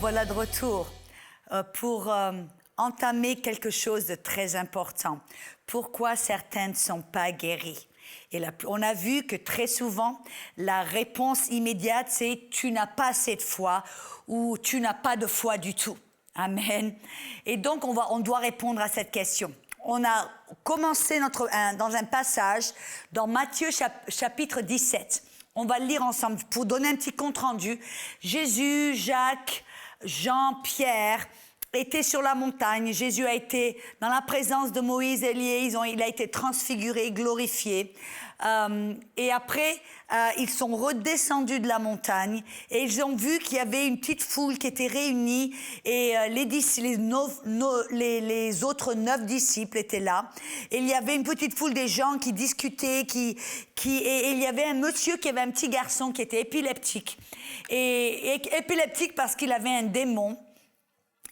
revoilà de retour pour entamer quelque chose de très important. Pourquoi certains ne sont pas guéris? Et là, on a vu que très souvent, la réponse immédiate, c'est « tu n'as pas assez de foi » ou « tu n'as pas de foi du tout ». Amen. Et donc, on doit répondre à cette question. On a commencé dans un passage dans Matthieu chapitre 17. On va le lire ensemble pour donner un petit compte-rendu. Jésus, Jacques, Jean, Pierre étaient sur la montagne. Jésus a été dans la présence de Moïse et Élie. Il a été transfiguré, glorifié. Et après, ils sont redescendus de la montagne et ils ont vu qu'il y avait une petite foule qui était réunie et les autres 9 disciples étaient là. Et il y avait une petite foule des gens qui discutaient, et il y avait un monsieur qui avait un petit garçon qui était épileptique. Et épileptique parce qu'il avait un démon.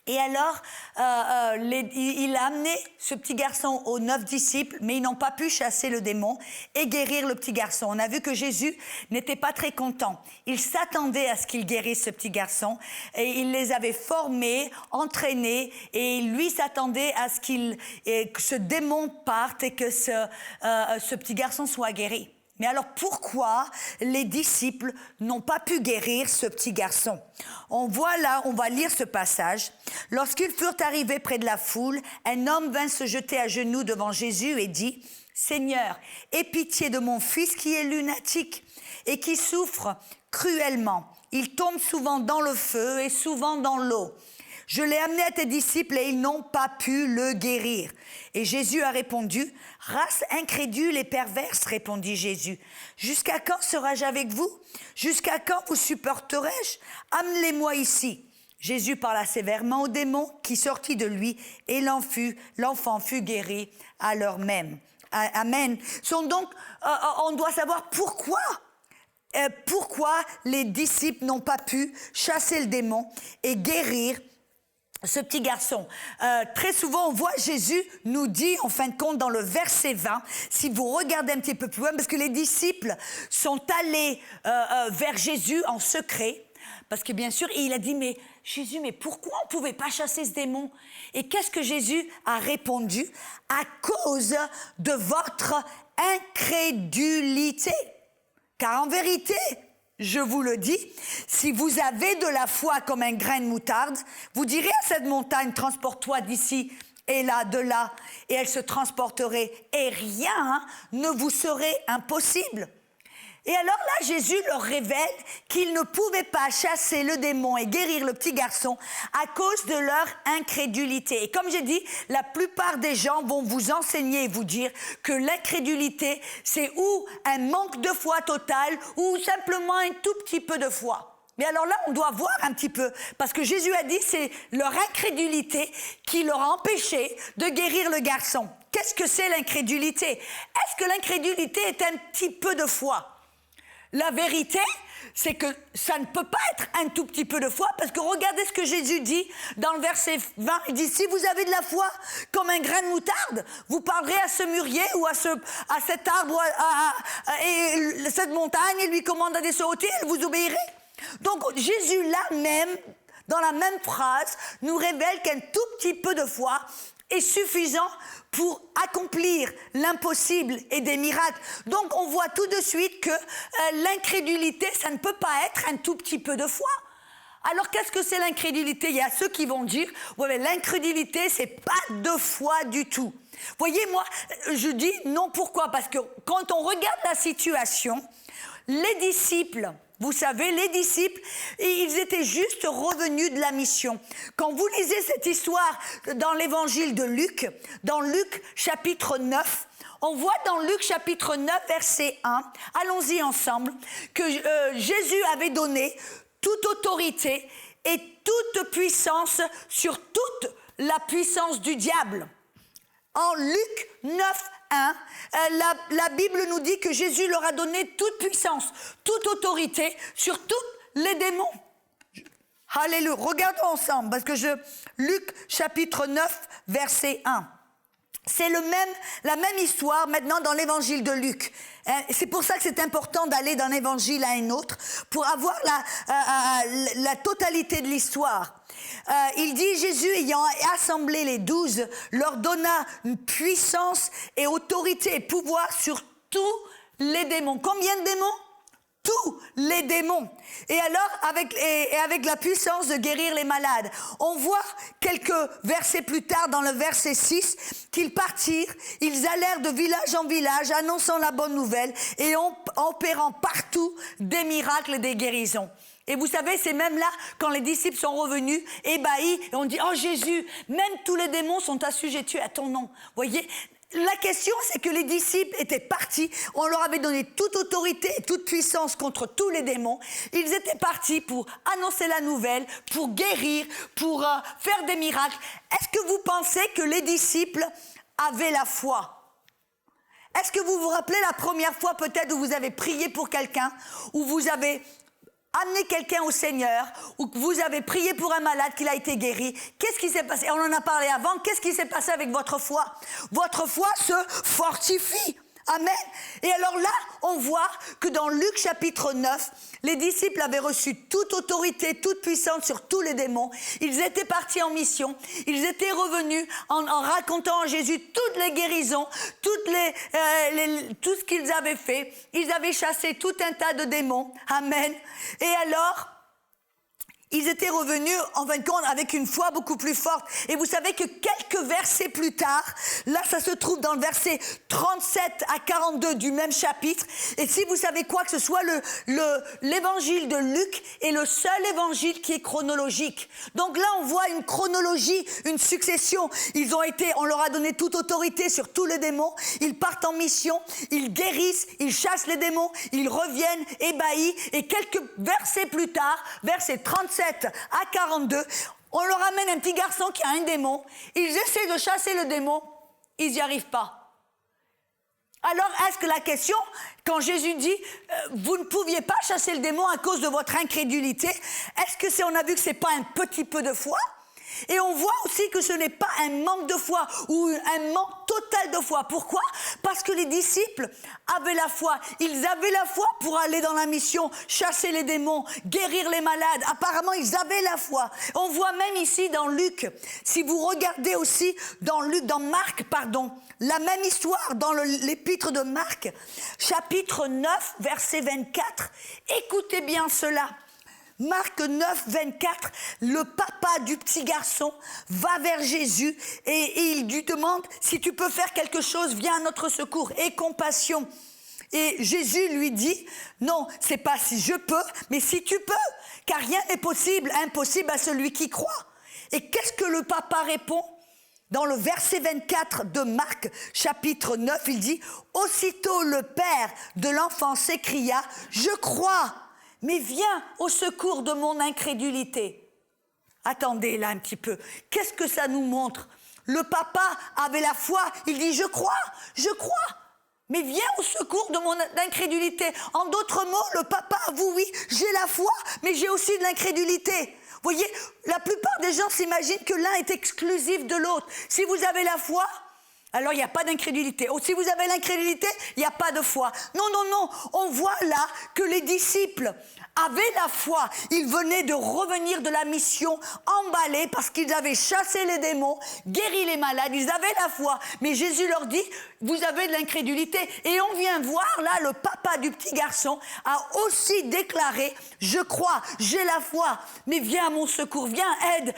Et alors, il a amené ce petit garçon aux 9 disciples, mais ils n'ont pas pu chasser le démon et guérir le petit garçon. On a vu que Jésus n'était pas très content. Il s'attendait à ce qu'il guérisse ce petit garçon et il les avait formés, entraînés et lui s'attendait à ce que ce démon parte et que ce petit garçon soit guéri. Mais alors pourquoi les disciples n'ont pas pu guérir ce petit garçon? On va lire ce passage. Lorsqu'ils furent arrivés près de la foule, un homme vint se jeter à genoux devant Jésus et dit « Seigneur, aie pitié de mon fils qui est lunatique et qui souffre cruellement. Il tombe souvent dans le feu et souvent dans l'eau. Je l'ai amené à tes disciples et ils n'ont pas pu le guérir. » Et Jésus a répondu, « Race incrédule et perverse, répondit Jésus. Jusqu'à quand serai-je avec vous? Jusqu'à quand vous supporterai-je? Amenez-moi ici. » Jésus parla sévèrement au démon qui sortit de lui et l'enfant fut guéri à l'heure même. Amen. Donc, on doit savoir pourquoi les disciples n'ont pas pu chasser le démon et guérir ce petit garçon. Très souvent, on voit Jésus nous dit, en fin de compte, dans le verset 20, si vous regardez un petit peu plus loin, parce que les disciples sont allés vers Jésus en secret, parce que bien sûr, il a dit, mais Jésus, mais pourquoi on ne pouvait pas chasser ce démon? Et qu'est-ce que Jésus a répondu? À cause de votre incrédulité. Car en vérité, je vous le dis, si vous avez de la foi comme un grain de moutarde, vous direz à cette montagne, transporte-toi d'ici et là, de là, et elle se transporterait, et rien ne vous serait impossible. Et alors là, Jésus leur révèle qu'ils ne pouvaient pas chasser le démon et guérir le petit garçon à cause de leur incrédulité. Et comme j'ai dit, la plupart des gens vont vous enseigner et vous dire que l'incrédulité, c'est ou un manque de foi total ou simplement un tout petit peu de foi. Mais alors là, on doit voir un petit peu, parce que Jésus a dit c'est leur incrédulité qui leur a empêché de guérir le garçon. Qu'est-ce que c'est l'incrédulité? Est-ce que l'incrédulité est un petit peu de foi? La vérité, c'est que ça ne peut pas être un tout petit peu de foi, parce que regardez ce que Jésus dit dans le verset 20. Il dit, si vous avez de la foi comme un grain de moutarde, vous parlerez à ce mûrier ou à cet arbre et cette montagne et lui commandera de se ôter, et vous obéirez. Donc Jésus là même, dans la même phrase, nous révèle qu'un tout petit peu de foi est suffisant pour accomplir l'impossible et des miracles. Donc on voit tout de suite que l'incrédulité, ça ne peut pas être un tout petit peu de foi. Alors qu'est-ce que c'est l'incrédulité? Il y a ceux qui vont dire, ouais, mais l'incrédulité, c'est pas de foi du tout. Voyez, moi, je dis non, pourquoi? Parce que quand on regarde la situation, les disciples, vous savez, les disciples, ils étaient juste revenus de la mission. Quand vous lisez cette histoire dans l'évangile de Luc, dans Luc chapitre 9, on voit dans Luc chapitre 9, verset 1, allons-y ensemble, que Jésus avait donné toute autorité et toute puissance sur toute la puissance du diable. En Luc 9, 1, la Bible nous dit que Jésus leur a donné toute puissance, toute autorité sur tous les démons. Alléluia. Regardons ensemble, parce que Luc chapitre 9, verset 1. C'est la même histoire maintenant dans l'évangile de Luc. C'est pour ça que c'est important d'aller d'un évangile à un autre, pour avoir la totalité de l'histoire. il dit, Jésus ayant assemblé les 12, leur donna une puissance et autorité et pouvoir sur tous les démons. Combien de démons? Tous les démons. Et alors, avec la puissance de guérir les malades. On voit quelques versets plus tard, dans le verset 6, qu'ils partirent, ils allèrent de village en village, annonçant la bonne nouvelle et opérant partout des miracles et des guérisons. Et vous savez, c'est même là, quand les disciples sont revenus, ébahis, et on dit, oh Jésus, même tous les démons sont assujettis à ton nom. Vous voyez? La question, c'est que les disciples étaient partis, on leur avait donné toute autorité et toute puissance contre tous les démons. Ils étaient partis pour annoncer la nouvelle, pour guérir, pour faire des miracles. Est-ce que vous pensez que les disciples avaient la foi? Est-ce que vous vous rappelez la première fois peut-être où vous avez prié pour quelqu'un, où vous avez amené quelqu'un au Seigneur, ou que vous avez prié pour un malade qu'il a été guéri? Qu'est-ce qui s'est passé? On en a parlé avant. Qu'est-ce qui s'est passé avec votre foi? Votre foi se fortifie. Amen. Et alors là, on voit que dans Luc chapitre 9, les disciples avaient reçu toute autorité, toute puissance sur tous les démons. Ils étaient partis en mission. Ils étaient revenus en racontant à Jésus toutes les guérisons, tout ce qu'ils avaient fait. Ils avaient chassé tout un tas de démons. Amen. Et alors, ils étaient revenus, en fin de compte, avec une foi beaucoup plus forte. Et vous savez que quelques versets plus tard, là, ça se trouve dans le verset 37 à 42 du même chapitre. Et si vous savez quoi, que ce soit l'évangile de Luc est le seul évangile qui est chronologique. Donc là, on voit une chronologie, une succession. On leur a donné toute autorité sur tous les démons. Ils partent en mission, ils guérissent, ils chassent les démons, ils reviennent ébahis. Et quelques versets plus tard, verset 37 à 42, on leur amène un petit garçon qui a un démon. Ils essaient de chasser le démon, ils n'y arrivent pas. Alors, est-ce que la question, quand Jésus dit vous ne pouviez pas chasser le démon à cause de votre incrédulité, est-ce que on a vu que c'est pas un petit peu de foi? Et on voit aussi que ce n'est pas un manque de foi ou un manque total de foi. Pourquoi? Parce que les disciples avaient la foi. Ils avaient la foi pour aller dans la mission, chasser les démons, guérir les malades. Apparemment, ils avaient la foi. On voit même ici dans Luc, si vous regardez aussi dans Marc, la même histoire dans l'épître de Marc, chapitre 9, verset 24. Écoutez bien cela. Marc 9, 24, le papa du petit garçon va vers Jésus et il lui demande si tu peux faire quelque chose, viens à notre secours, aie compassion. Et Jésus lui dit, non, c'est pas si je peux, mais si tu peux, car rien n'est impossible à celui qui croit. Et qu'est-ce que le papa répond? Dans le verset 24 de Marc, chapitre 9, il dit, aussitôt le père de l'enfant s'écria, je crois, mais viens au secours de mon incrédulité. Attendez là un petit peu. Qu'est-ce que ça nous montre? Le papa avait la foi. Il dit, je crois, mais viens au secours de mon incrédulité. En d'autres mots, le papa avoue, oui, j'ai la foi, mais j'ai aussi de l'incrédulité. Vous voyez, la plupart des gens s'imaginent que l'un est exclusif de l'autre. Si vous avez la foi, alors il n'y a pas d'incrédulité. Ou si vous avez l'incrédulité, il n'y a pas de foi. Non. On voit là que les disciples avaient la foi. Ils venaient de revenir de la mission emballés parce qu'ils avaient chassé les démons, guéri les malades. Ils avaient la foi. Mais Jésus leur dit, vous avez de l'incrédulité. Et on vient voir là, le papa du petit garçon a aussi déclaré, je crois, j'ai la foi, mais viens à mon secours, viens, aide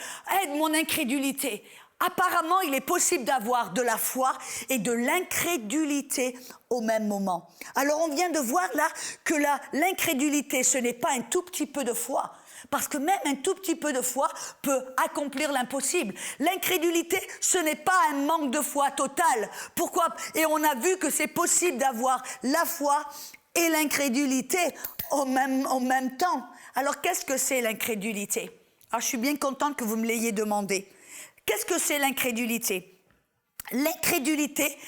mon incrédulité. Apparemment, il est possible d'avoir de la foi et de l'incrédulité au même moment. Alors, on vient de voir là que l'incrédulité, ce n'est pas un tout petit peu de foi. Parce que même un tout petit peu de foi peut accomplir l'impossible. L'incrédulité, ce n'est pas un manque de foi total. Pourquoi? Et on a vu que c'est possible d'avoir la foi et l'incrédulité au même temps. Alors, qu'est-ce que c'est l'incrédulité? Alors, je suis bien contente que vous me l'ayez demandé. Qu'est-ce que c'est l'incrédulité? L'incrédulité,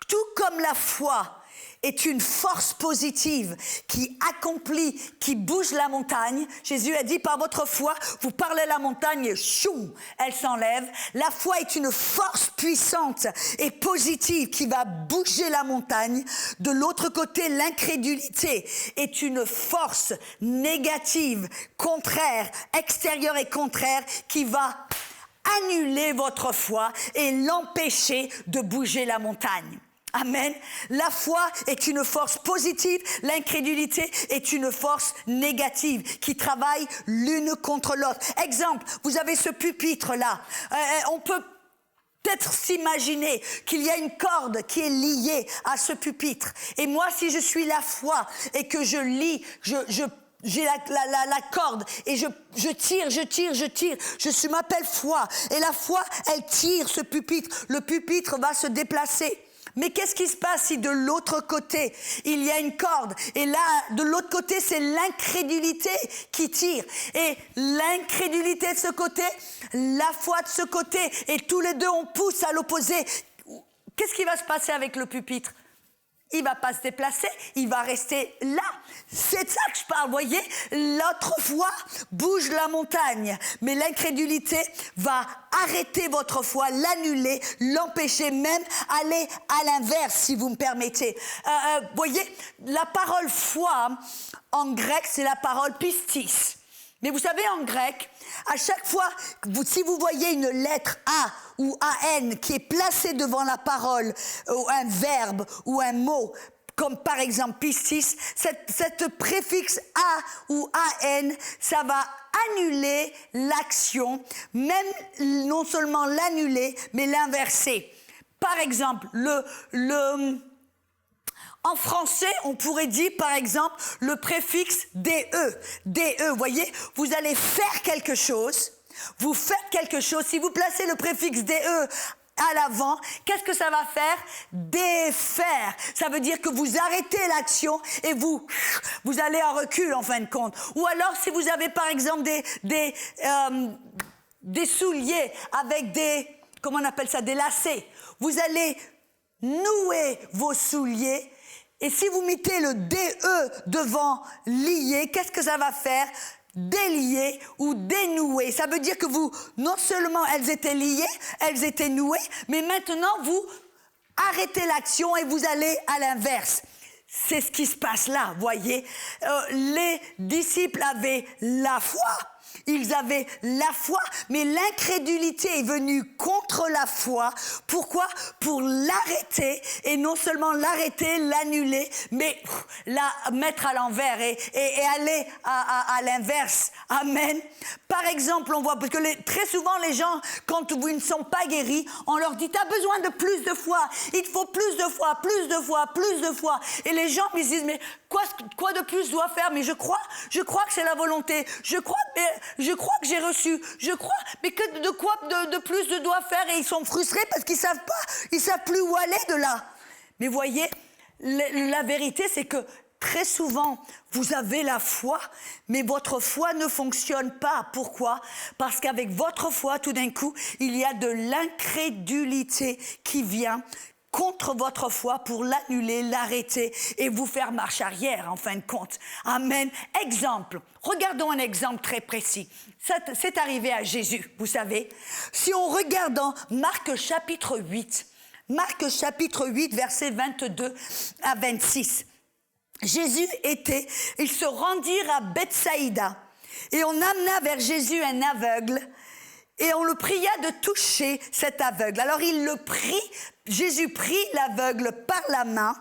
tout comme la foi est une force positive qui accomplit, qui bouge la montagne. Jésus a dit, par votre foi, vous parlez à la montagne et choum, elle s'enlève. La foi est une force puissante et positive qui va bouger la montagne. De l'autre côté, l'incrédulité est une force négative, contraire, extérieure et contraire, qui va annuler votre foi et l'empêcher de bouger la montagne. Amen. La foi est une force positive, l'incrédulité est une force négative qui travaille l'une contre l'autre. Exemple, vous avez ce pupitre-là. On peut peut-être s'imaginer qu'il y a une corde qui est liée à ce pupitre. Et moi, si je suis la foi et que je lis, j'ai la corde et je tire, je m'appelle foi. Et la foi, elle tire ce pupitre. Le pupitre va se déplacer. Mais qu'est-ce qui se passe si de l'autre côté, il y a une corde? Et là, de l'autre côté, c'est l'incrédulité qui tire. Et l'incrédulité de ce côté, la foi de ce côté. Et tous les deux, on pousse à l'opposé. Qu'est-ce qui va se passer avec le pupitre? Il ne va pas se déplacer, il va rester là. C'est de ça que je parle, voyez. L'autre foi bouge la montagne, mais l'incrédulité va arrêter votre foi, l'annuler, l'empêcher, même aller à l'inverse, si vous me permettez. Voyez, la parole foi, en grec, c'est la parole pistis. Mais vous savez, en grec, à chaque fois, si vous voyez une lettre A ou AN qui est placée devant la parole, ou un verbe ou un mot, comme par exemple pistis, cette préfixe A ou AN, ça va annuler l'action, même non seulement l'annuler, mais l'inverser. Par exemple, en français, on pourrait dire, par exemple, le préfixe DE. DE, voyez, vous allez faire quelque chose, vous faites quelque chose. Si vous placez le préfixe DE à l'avant, qu'est-ce que ça va faire? Défaire. Ça veut dire que vous arrêtez l'action et vous allez en recul, en fin de compte. Ou alors, si vous avez, par exemple, des souliers avec comment on appelle ça, des lacets, vous allez nouer vos souliers. Et si vous mettez le DE devant lier, qu'est-ce que ça va faire? Délier ou dénouer. Ça veut dire que non seulement elles étaient liées, elles étaient nouées, mais maintenant vous arrêtez l'action et vous allez à l'inverse. C'est ce qui se passe là, voyez. Les disciples avaient la foi. Ils avaient la foi, mais l'incrédulité est venue contre la foi. Pourquoi? Pour l'arrêter, et non seulement l'arrêter, l'annuler, mais la mettre à l'envers et aller à l'inverse. Amen. Par exemple, on voit, parce que très souvent les gens, quand ils ne sont pas guéris, on leur dit, tu as besoin de plus de foi, il te faut plus de foi, plus de foi, plus de foi. Et les gens me disent, mais quoi de plus je dois faire? Mais je crois que c'est la volonté, je crois que j'ai reçu, mais que de quoi de plus je dois faire? Et ils sont frustrés parce qu'ils savent plus où aller de là. Mais voyez, la vérité, c'est que très souvent, vous avez la foi, mais votre foi ne fonctionne pas. Pourquoi? Parce qu'avec votre foi, tout d'un coup, il y a de l'incrédulité qui vient contre votre foi pour l'annuler, l'arrêter et vous faire marche arrière, en fin de compte. Amen. Exemple. Regardons un exemple très précis. C'est arrivé à Jésus, vous savez. Si on regarde dans Marc chapitre 8, versets 22 à 26. Jésus ils se rendirent à Bethsaïda et on amena vers Jésus un aveugle et on le pria de toucher cet aveugle. Alors Jésus prit l'aveugle par la main,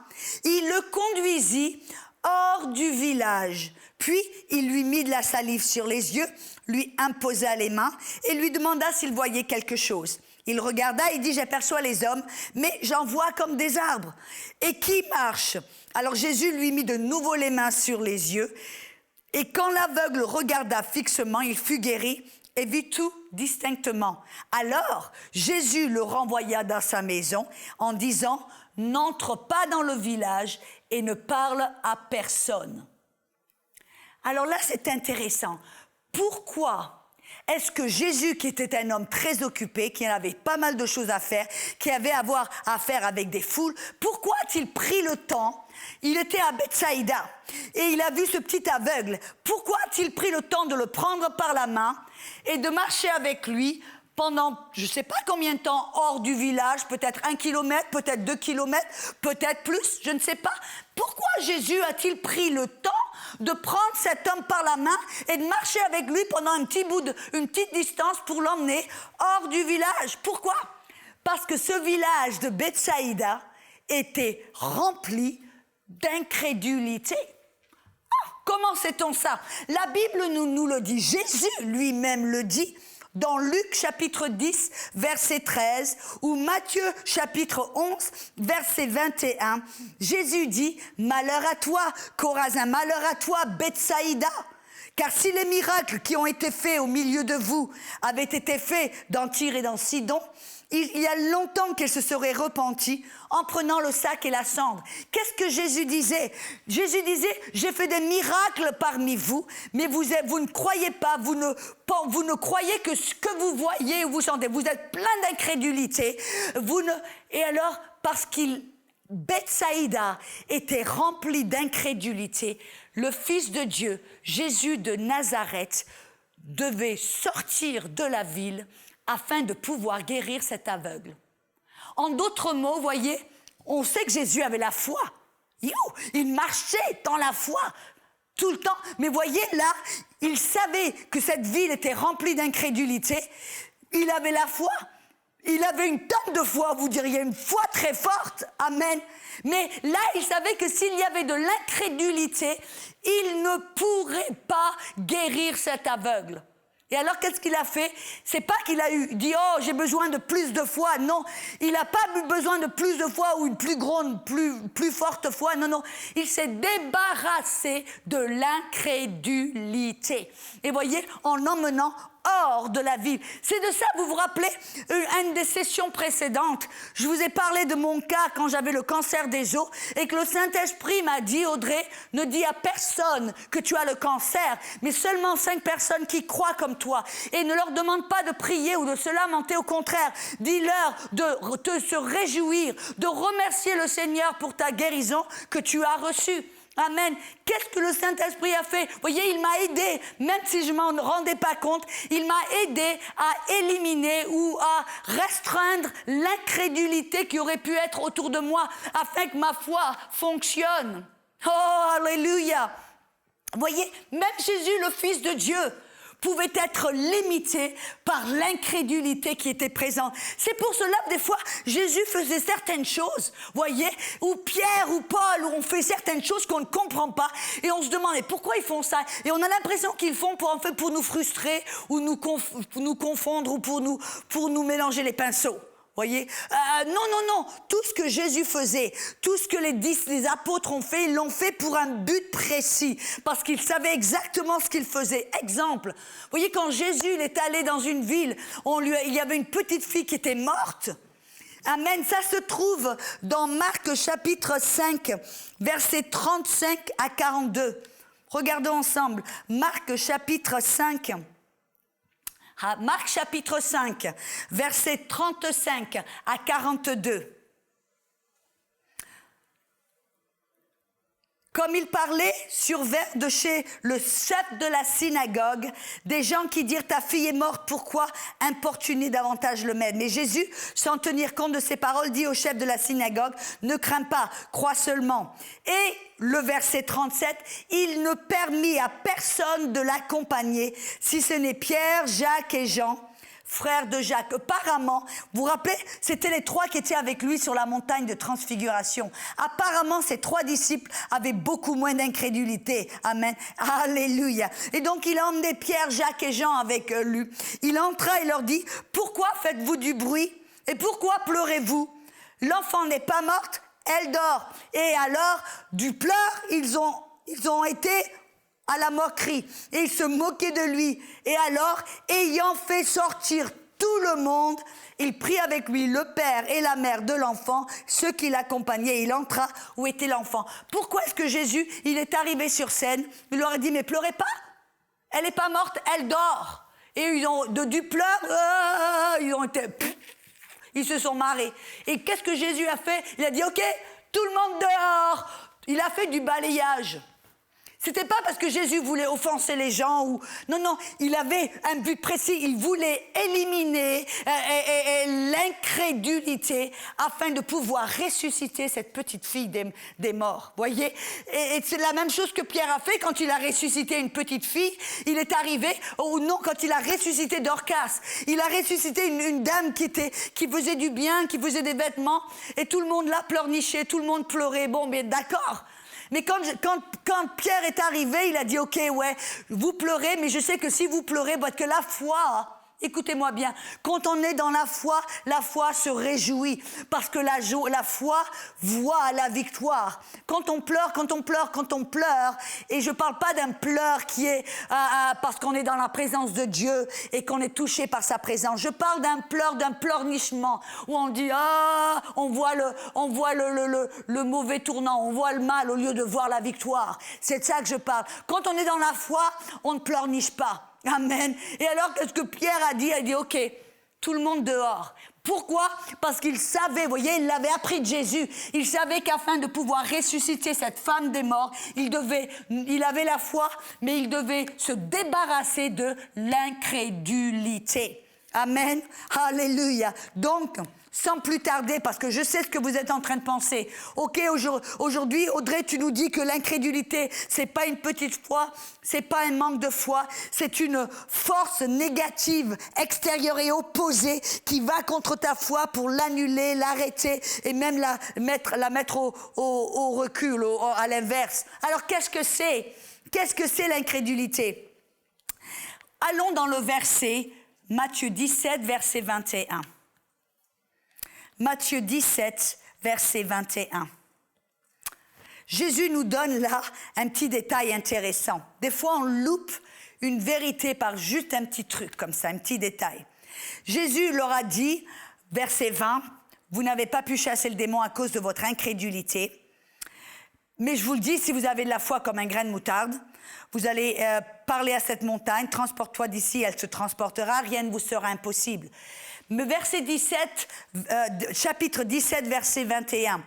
il le conduisit hors du village. Puis il lui mit de la salive sur les yeux, lui imposa les mains et lui demanda s'il voyait quelque chose. Il regarda et dit, j'aperçois les hommes, mais j'en vois comme des arbres. Et qui marche? Alors Jésus lui mit de nouveau les mains sur les yeux. Et quand l'aveugle regarda fixement, il fut guéri et vit tout distinctement. Alors Jésus le renvoya dans sa maison en disant, n'entre pas dans le village et ne parle à personne. Alors là, c'est intéressant. Pourquoi Est-ce que Jésus, qui était un homme très occupé, qui avait pas mal de choses à faire, qui avait à avoir à faire avec des foules, pourquoi a-t-il pris le temps? Il était à Bethsaïda et il a vu ce petit aveugle. Pourquoi a-t-il pris le temps de le prendre par la main et de marcher avec lui pendant, je ne sais pas combien de temps, hors du village, peut-être 1 kilomètre, peut-être 2 kilomètres, peut-être plus, je ne sais pas. Pourquoi Jésus a-t-il pris le temps de prendre cet homme par la main et de marcher avec lui pendant une petite distance pour l'emmener hors du village? Pourquoi? Parce que ce village de Bethsaïda était rempli d'incrédulité. Comment sait-on ça? La Bible nous le dit, Jésus lui-même le dit dans Luc chapitre 10, verset 13, ou Matthieu chapitre 11, verset 21. Jésus dit, « Malheur à toi, Chorazin, malheur à toi, Bethsaïda, car si les miracles qui ont été faits au milieu de vous avaient été faits dans Tyr et dans Sidon, il y a longtemps qu'elle se serait repentie en prenant le sac et la cendre. » Qu'est-ce que Jésus disait? Jésus disait, j'ai fait des miracles parmi vous, mais vous ne croyez pas, vous ne croyez que ce que vous voyez ou vous sentez. Vous êtes plein d'incrédulité. Et alors, parce Bethsaïda était rempli d'incrédulité, le Fils de Dieu, Jésus de Nazareth, devait sortir de la ville afin de pouvoir guérir cet aveugle. En d'autres mots, voyez, on sait que Jésus avait la foi. Il marchait dans la foi tout le temps. Mais voyez, là, il savait que cette ville était remplie d'incrédulité. Il avait la foi. Il avait une tonne de foi, vous diriez, une foi très forte. Amen. Mais là, il savait que s'il y avait de l'incrédulité, il ne pourrait pas guérir cet aveugle. Et alors, qu'est-ce qu'il a fait? C'est pas qu'il a dit « Oh, j'ai besoin de plus de foi ». Non, il n'a pas eu besoin de plus de foi ou une plus grande, plus forte foi. Non, non, il s'est débarrassé de l'incrédulité. Et voyez, en l'emmenant hors de la ville. C'est de ça, vous vous rappelez, une des sessions précédentes, je vous ai parlé de mon cas quand j'avais le cancer des os et que le Saint-Esprit m'a dit, Audrey, ne dis à personne que tu as le cancer, mais seulement 5 personnes qui croient comme toi. Et ne leur demande pas de prier ou de se lamenter, au contraire, dis-leur de se réjouir, de remercier le Seigneur pour ta guérison que tu as reçue. Amen. Qu'est-ce que le Saint-Esprit a fait? Vous voyez, il m'a aidé, même si je ne m'en rendais pas compte, il m'a aidé à éliminer ou à restreindre l'incrédulité qui aurait pu être autour de moi afin que ma foi fonctionne. Oh, alléluia! Vous voyez, même Jésus, le Fils de Dieu, pouvait être limité par l'incrédulité qui était présente. C'est pour cela que des fois, Jésus faisait certaines choses, voyez, ou Pierre ou Paul, où on fait certaines choses qu'on ne comprend pas, et on se demande pourquoi ils font ça. Et on a l'impression qu'ils font pour nous frustrer, ou nous confondre, ou pour nous mélanger les pinceaux. Voyez, non, tout ce que Jésus faisait, tout ce que les apôtres ont fait, ils l'ont fait pour un but précis, parce qu'ils savaient exactement ce qu'ils faisaient. Exemple, voyez, quand Jésus il est allé dans une ville, il y avait une petite fille qui était morte. Amen, ça se trouve dans Marc chapitre 5, versets 35 à 42. Regardons ensemble, Marc chapitre 5. Marc chapitre 5, versets 35 à 42. Comme il parlait, survinrent de chez le chef de la synagogue des gens qui dirent « Ta fille est morte, pourquoi importuner davantage le maître ?» Mais Jésus, sans tenir compte de ces paroles, dit au chef de la synagogue « Ne crains pas, crois seulement. » Et le verset 37, « Il ne permit à personne de l'accompagner, si ce n'est Pierre, Jacques et Jean, frère de Jacques. » Apparemment, vous vous rappelez, c'était les 3 qui étaient avec lui sur la montagne de transfiguration. Apparemment, ces 3 disciples avaient beaucoup moins d'incrédulité. Amen. Alléluia. Et donc, il a emmené Pierre, Jacques et Jean avec lui. Il entra et leur dit, « Pourquoi faites-vous du bruit? Et pourquoi pleurez-vous? L'enfant n'est pas morte, elle dort. » Et alors, du pleur, ils ont été à la moquerie, et il se moquait de lui. Et alors, ayant fait sortir tout le monde, il prit avec lui le père et la mère de l'enfant, ceux qui l'accompagnaient, il entra où était l'enfant. Pourquoi est-ce que Jésus, il est arrivé sur scène, il leur a dit, mais pleurez pas, elle n'est pas morte, elle dort. Et ils ont du pleur, ils se sont marrés. Et qu'est-ce que Jésus a fait? Il a dit, OK, tout le monde dehors. Il a fait du balayage. C'était pas parce que Jésus voulait offenser les gens ou... Non, il avait un but précis. Il voulait éliminer l'incrédulité afin de pouvoir ressusciter cette petite fille des morts. Voyez? Et c'est la même chose que Pierre a fait quand il a ressuscité une petite fille. Il est arrivé, ou non, quand il a ressuscité Dorcas. Il a ressuscité une dame qui faisait du bien, qui faisait des vêtements. Et tout le monde là pleurnichait, tout le monde pleurait. Bon, mais d'accord. Mais quand Pierre est arrivé, il a dit, OK, ouais, vous pleurez, mais je sais que si vous pleurez, parce que la foi, écoutez-moi bien, quand on est dans la foi se réjouit, parce que la foi voit la victoire. Quand on pleure, et je ne parle pas d'un pleur qui est parce qu'on est dans la présence de Dieu et qu'on est touché par sa présence. Je parle d'un pleurnichement, où on dit, on voit le mauvais tournant, on voit le mal au lieu de voir la victoire. C'est de ça que je parle. Quand on est dans la foi, on ne pleurniche pas. Amen. Et alors, qu'est-ce que Pierre a dit? Il a dit, OK, tout le monde dehors. Pourquoi? Parce qu'il savait, vous voyez, il l'avait appris de Jésus. Il savait qu'afin de pouvoir ressusciter cette femme des morts, il avait la foi, mais il devait se débarrasser de l'incrédulité. Amen. Alléluia. Donc, sans plus tarder, parce que je sais ce que vous êtes en train de penser. OK, aujourd'hui, Audrey, tu nous dis que l'incrédulité, c'est pas une petite foi, c'est pas un manque de foi, c'est une force négative, extérieure et opposée qui va contre ta foi pour l'annuler, l'arrêter et même la mettre au recul, à l'inverse. Alors, qu'est-ce que c'est? Qu'est-ce que c'est l'incrédulité? Allons dans le verset, Matthieu 17, verset 21. Matthieu 17, verset 21. Jésus nous donne là un petit détail intéressant. Des fois, on loupe une vérité par juste un petit truc comme ça, un petit détail. Jésus leur a dit, verset 20, « Vous n'avez pas pu chasser le démon à cause de votre incrédulité. Mais je vous le dis, si vous avez de la foi comme un grain de moutarde, vous allez parler à cette montagne, transporte-toi d'ici, elle se transportera, rien ne vous sera impossible. » Mais verset 17, chapitre 17, verset 21.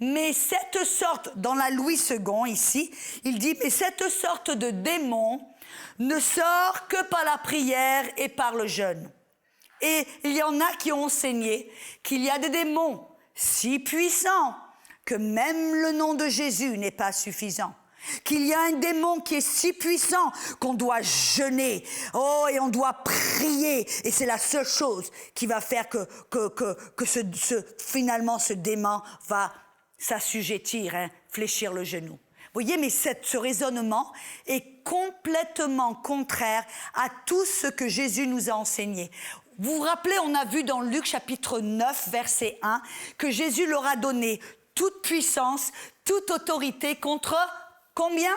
Mais cette sorte, dans la Louis II ici, il dit, mais cette sorte de démon ne sort que par la prière et par le jeûne. Et il y en a qui ont enseigné qu'il y a des démons si puissants que même le nom de Jésus n'est pas suffisant. Qu'il y a un démon qui est si puissant qu'on doit jeûner, et on doit prier, et c'est la seule chose qui va faire que finalement ce démon va s'assujettir, fléchir le genou. Vous voyez, mais ce raisonnement est complètement contraire à tout ce que Jésus nous a enseigné. Vous vous rappelez, on a vu dans Luc chapitre 9, verset 1, que Jésus leur a donné toute puissance, toute autorité contre... Combien?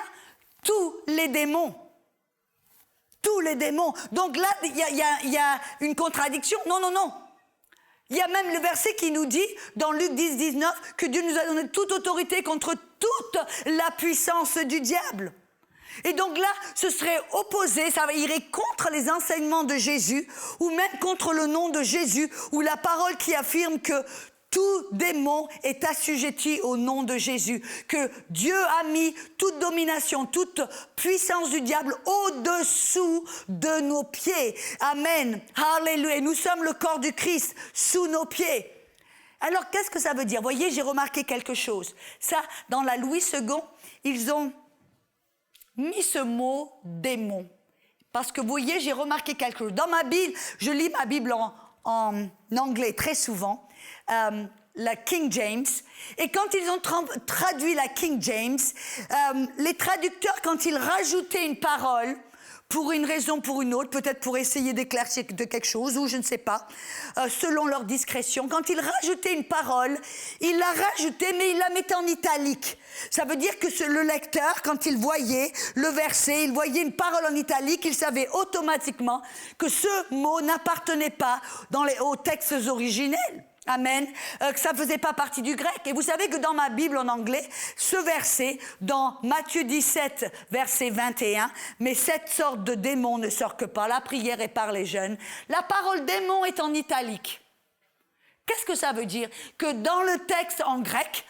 Tous les démons. Tous les démons. Donc là, il y a une contradiction. Non. Il y a même le verset qui nous dit, dans Luc 10, 19, que Dieu nous a donné toute autorité contre toute la puissance du diable. Et donc là, ce serait opposé, ça irait contre les enseignements de Jésus, ou même contre le nom de Jésus, ou la parole qui affirme que tout démon est assujetti au nom de Jésus, que Dieu a mis toute domination, toute puissance du diable au-dessous de nos pieds. Amen. Alléluia. Nous sommes le corps du Christ sous nos pieds. Alors, qu'est-ce que ça veut dire? Voyez, j'ai remarqué quelque chose. Ça, dans la Louis II, ils ont mis ce mot démon. Parce que, vous voyez, j'ai remarqué quelque chose. Dans ma Bible, je lis ma Bible en anglais très souvent. La King James, et quand ils ont traduit la King James, les traducteurs, quand ils rajoutaient une parole, pour une raison, pour une autre, peut-être pour essayer d'éclaircir de quelque chose, ou je ne sais pas, selon leur discrétion, quand ils rajoutaient une parole, ils la rajoutaient, mais ils la mettaient en italique. Ça veut dire que le lecteur, quand il voyait le verset, il voyait une parole en italique, il savait automatiquement que ce mot n'appartenait pas aux textes originels. Amen. Que ça ne faisait pas partie du grec. Et vous savez que dans ma Bible en anglais, ce verset, dans Matthieu 17, verset 21, « Mais cette sorte de démon ne sort que par la prière et par les jeûnes », la parole démon est en italique. Qu'est-ce que ça veut dire? Que dans le texte en grec,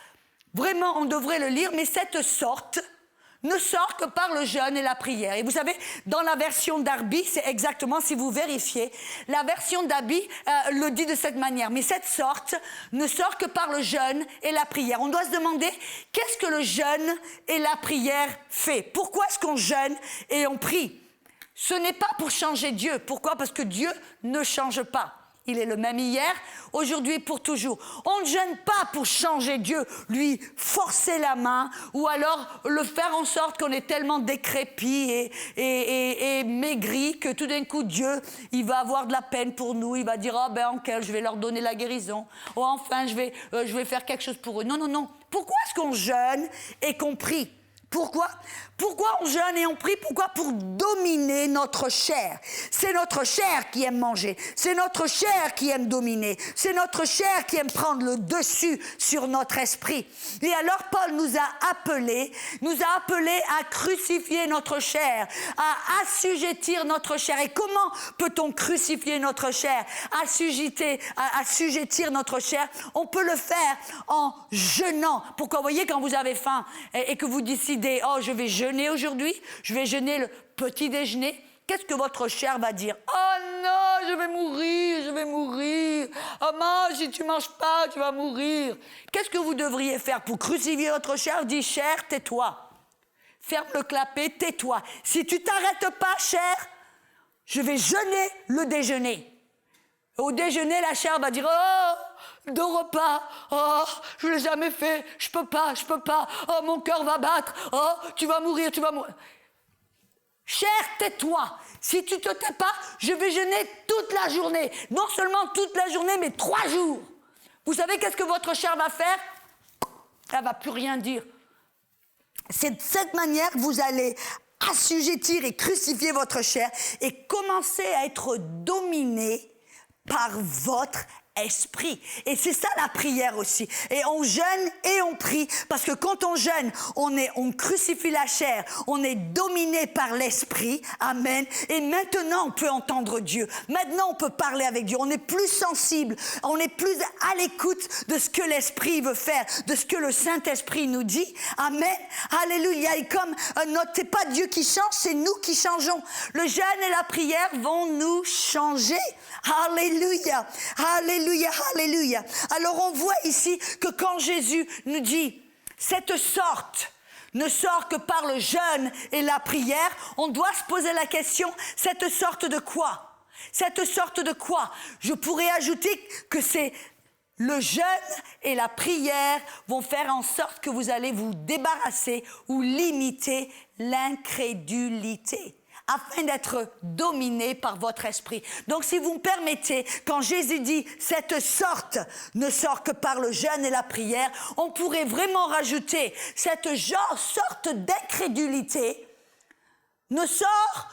vraiment on devrait le lire, mais cette sorte ne sort que par le jeûne et la prière. Et vous savez, dans la version Darby, c'est exactement, si vous vérifiez, la version Darby le dit de cette manière. Mais cette sorte ne sort que par le jeûne et la prière. On doit se demander, qu'est-ce que le jeûne et la prière fait? Pourquoi est-ce qu'on jeûne et on prie? Ce n'est pas pour changer Dieu. Pourquoi? Parce que Dieu ne change pas. Il est le même hier, aujourd'hui et pour toujours. On ne jeûne pas pour changer Dieu, lui forcer la main, ou alors le faire en sorte qu'on est tellement décrépit et maigri que tout d'un coup Dieu, il va avoir de la peine pour nous. Il va dire, oh ben ok, je vais leur donner la guérison. Oh enfin, je vais faire quelque chose pour eux. Non, non, non. Pourquoi est-ce qu'on jeûne et qu'on prie? Pourquoi? Pourquoi on jeûne et on prie? Pourquoi? Pour dominer notre chair. C'est notre chair qui aime manger. C'est notre chair qui aime dominer. C'est notre chair qui aime prendre le dessus sur notre esprit. Et alors Paul nous a appelés à crucifier notre chair, à assujettir notre chair. Et comment peut-on crucifier notre chair, assujettir notre chair? On peut le faire en jeûnant. Pourquoi? Vous voyez, quand vous avez faim et que vous décidez, oh, je vais jeûner aujourd'hui, je vais jeûner le petit déjeuner, qu'est-ce que votre chair va dire? Oh non, je vais mourir. Oh non, si tu ne manges pas, tu vas mourir. Qu'est-ce que vous devriez faire pour crucifier votre chair? Dis, chair, tais-toi. Ferme le clapet, tais-toi. Si tu ne t'arrêtes pas, chair, je vais jeûner le déjeuner. Au déjeuner, la chair va dire, oh, 2 repas, oh, je ne l'ai jamais fait, je peux pas, oh, mon cœur va battre, oh, tu vas mourir. Chair, tais-toi. Si tu ne te tais pas, je vais jeûner toute la journée. Non seulement toute la journée, mais 3 jours. Vous savez qu'est-ce que votre chair va faire? Elle ne va plus rien dire. C'est de cette manière que vous allez assujettir et crucifier votre chair et commencer à être dominé par votre esprit. Et c'est ça la prière aussi. Et on jeûne et on prie, parce que quand on jeûne, on crucifie la chair, on est dominé par l'esprit. Amen. Et maintenant, on peut entendre Dieu. Maintenant, on peut parler avec Dieu. On est plus sensible, on est plus à l'écoute de ce que l'esprit veut faire, de ce que le Saint-Esprit nous dit. Amen. Alléluia. Et comme c'est pas Dieu qui change, c'est nous qui changeons. Le jeûne et la prière vont nous changer. Alléluia. Alléluia. Alléluia. Alors on voit ici que quand Jésus nous dit cette sorte ne sort que par le jeûne et la prière, on doit se poser la question, cette sorte de quoi? Cette sorte de quoi? Je pourrais ajouter que c'est le jeûne et la prière vont faire en sorte que vous allez vous débarrasser ou limiter l'incrédulité, afin d'être dominé par votre esprit. Donc, si vous me permettez, quand Jésus dit « cette sorte ne sort que par le jeûne et la prière », on pourrait vraiment rajouter « cette sorte d'incrédulité ne sort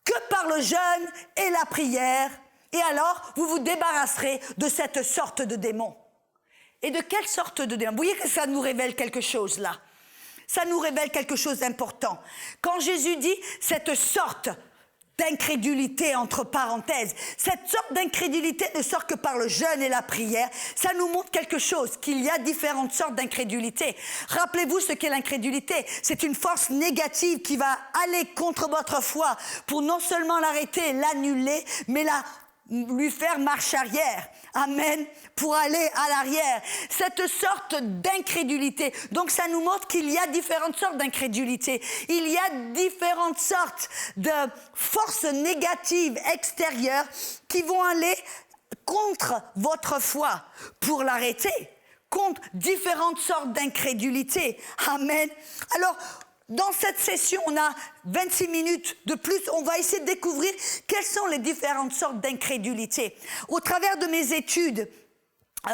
que par le jeûne et la prière ». Et alors, vous vous débarrasserez de cette sorte de démon. Et de quelle sorte de démon? Vous voyez que ça nous révèle quelque chose là. Ça nous révèle quelque chose d'important. Quand Jésus dit cette sorte d'incrédulité, entre parenthèses, cette sorte d'incrédulité ne sort que par le jeûne et la prière, ça nous montre quelque chose, qu'il y a différentes sortes d'incrédulité. Rappelez-vous ce qu'est l'incrédulité. C'est une force négative qui va aller contre votre foi pour non seulement l'arrêter, l'annuler, mais lui faire marche arrière. Amen. Pour aller à l'arrière. Cette sorte d'incrédulité. Donc ça nous montre qu'il y a différentes sortes d'incrédulité. Il y a différentes sortes de forces négatives extérieures qui vont aller contre votre foi pour l'arrêter. Contre différentes sortes d'incrédulité. Amen. Alors, dans cette session, on a 26 minutes de plus. On va essayer de découvrir quelles sont les différentes sortes d'incrédulité. Au travers de mes études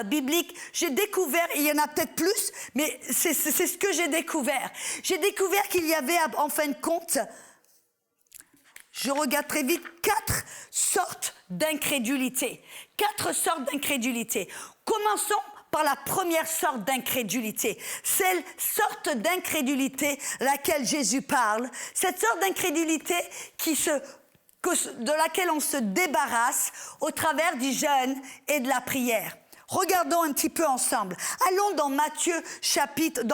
bibliques, j'ai découvert, et il y en a peut-être plus, mais c'est ce que j'ai découvert. J'ai découvert qu'il y avait, en fin de compte, je regarde très vite, 4 sortes d'incrédulité. 4 sortes d'incrédulité. commençons par la première sorte d'incrédulité. Cette sorte d'incrédulité laquelle Jésus parle, cette sorte d'incrédulité de laquelle on se débarrasse au travers du jeûne et de la prière. Regardons un petit peu ensemble. Allons dans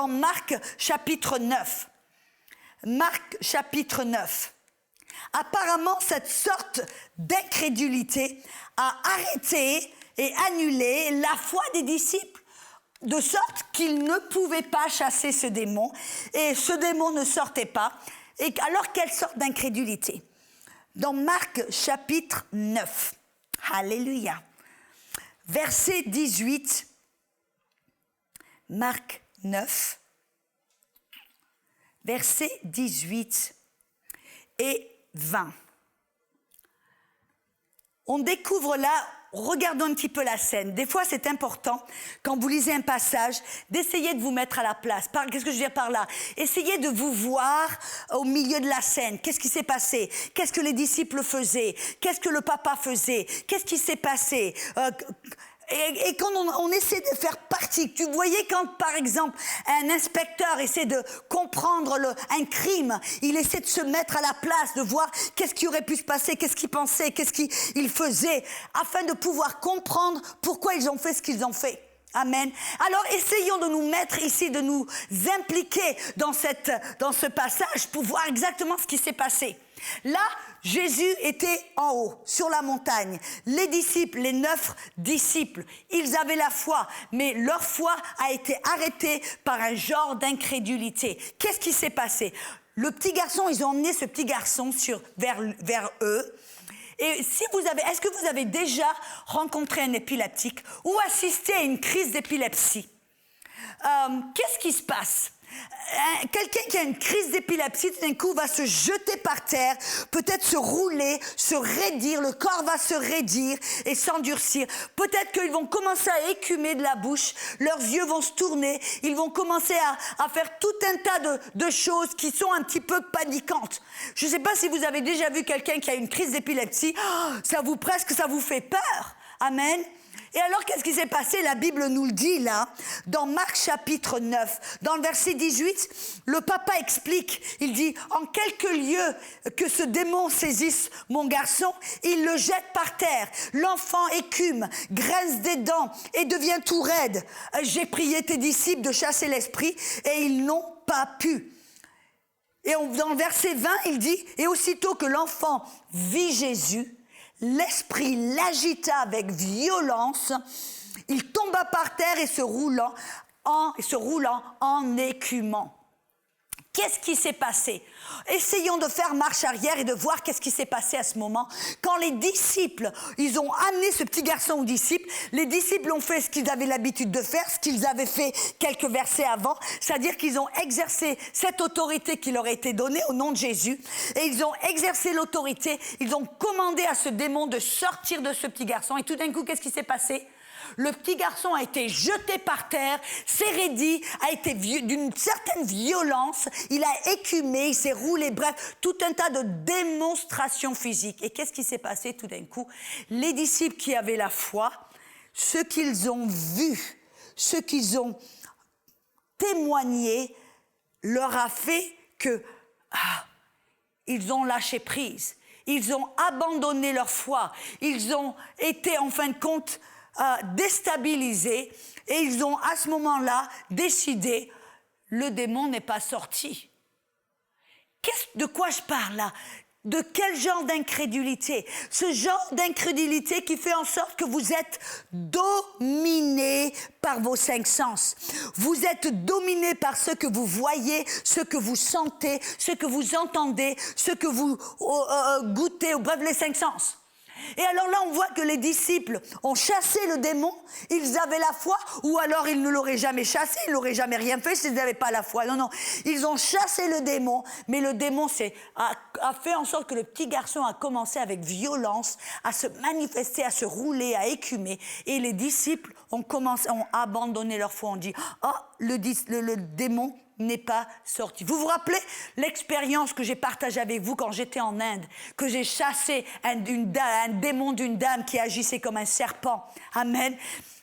Marc chapitre 9. Marc chapitre 9. Apparemment, cette sorte d'incrédulité a arrêté et annulé la foi des disciples, de sorte qu'ils ne pouvaient pas chasser ce démon, et ce démon ne sortait pas. Et alors, quelle sorte d'incrédulité? Dans Marc chapitre 9, alléluia, verset 18, Marc 9, verset 18 et 20. On découvre là, regardons un petit peu la scène. Des fois, c'est important, quand vous lisez un passage, d'essayer de vous mettre à la place. Qu'est-ce que je veux dire par là? Essayez de vous voir au milieu de la scène. Qu'est-ce qui s'est passé? Qu'est-ce que les disciples faisaient? Qu'est-ce que le papa faisait? Qu'est-ce qui s'est passé? Et quand on essaie de faire partie, tu voyais quand, par exemple, un inspecteur essaie de comprendre un crime, il essaie de se mettre à la place, de voir qu'est-ce qui aurait pu se passer, qu'est-ce qu'il pensait, qu'est-ce qu'il faisait, afin de pouvoir comprendre pourquoi ils ont fait ce qu'ils ont fait. Amen. Alors, essayons de nous mettre ici, de nous impliquer dans ce passage pour voir exactement ce qui s'est passé. Là, Jésus était en haut, sur la montagne. Les disciples, les 9 disciples, ils avaient la foi, mais leur foi a été arrêtée par un genre d'incrédulité. Qu'est-ce qui s'est passé? Le petit garçon, ils ont emmené ce petit garçon vers eux. Et est-ce que vous avez déjà rencontré un épileptique ou assisté à une crise d'épilepsie? Qu'est-ce qui se passe? Quelqu'un qui a une crise d'épilepsie, tout d'un coup, va se jeter par terre, peut-être se rouler, se raidir, le corps va se raidir et s'endurcir. Peut-être qu'ils vont commencer à écumer de la bouche, leurs yeux vont se tourner, ils vont commencer à faire tout un tas de choses qui sont un petit peu paniquantes. Je ne sais pas si vous avez déjà vu quelqu'un qui a une crise d'épilepsie, ça vous fait peur. Amen. Et alors, qu'est-ce qui s'est passé? La Bible nous le dit là, dans Marc chapitre 9, dans le verset 18, le papa explique, il dit, en quelques lieux que ce démon saisisse mon garçon, il le jette par terre. L'enfant écume, grince des dents et devient tout raide. J'ai prié tes disciples de chasser l'esprit et ils n'ont pas pu. Et dans le verset 20, il dit, et aussitôt que l'enfant vit Jésus, l'esprit l'agita avec violence, il tomba par terre et se roulant en écumant. Qu'est-ce qui s'est passé? Essayons de faire marche arrière et de voir qu'est-ce qui s'est passé à ce moment. Quand les disciples, ils ont amené ce petit garçon aux disciples, les disciples ont fait ce qu'ils avaient l'habitude de faire, ce qu'ils avaient fait quelques versets avant, c'est-à-dire qu'ils ont exercé cette autorité qui leur a été donnée au nom de Jésus, et ils ont exercé l'autorité, ils ont commandé à ce démon de sortir de ce petit garçon, et tout d'un coup, qu'est-ce qui s'est passé? Le petit garçon a été jeté par terre, s'est raidi, a été d'une certaine violence, il a écumé, il s'est roulé, bref, tout un tas de démonstrations physiques. Et qu'est-ce qui s'est passé tout d'un coup? Les disciples qui avaient la foi, ce qu'ils ont vu, ce qu'ils ont témoigné, leur a fait que ils ont lâché prise, ils ont abandonné leur foi, ils ont été en fin de compte déstabilisés, et ils ont à ce moment-là décidé, le démon n'est pas sorti. De quoi je parle là? De quel genre d'incrédulité? Ce genre d'incrédulité qui fait en sorte que vous êtes dominé par vos 5 sens. Vous êtes dominé par ce que vous voyez, ce que vous sentez, ce que vous entendez, ce que vous goûtez, bref, les 5 sens. Et alors là, on voit que les disciples ont chassé le démon, ils avaient la foi, ou alors ils ne l'auraient jamais chassé, ils n'auraient jamais rien fait s'ils n'avaient pas la foi. Non, ils ont chassé le démon, mais le démon a fait en sorte que le petit garçon a commencé avec violence à se manifester, à se rouler, à écumer, et les disciples ont abandonné leur foi, on dit « le démon n'est pas sorti ». Vous vous rappelez l'expérience que j'ai partagée avec vous quand j'étais en Inde, que j'ai chassé un démon d'une dame qui agissait comme un serpent. Amen.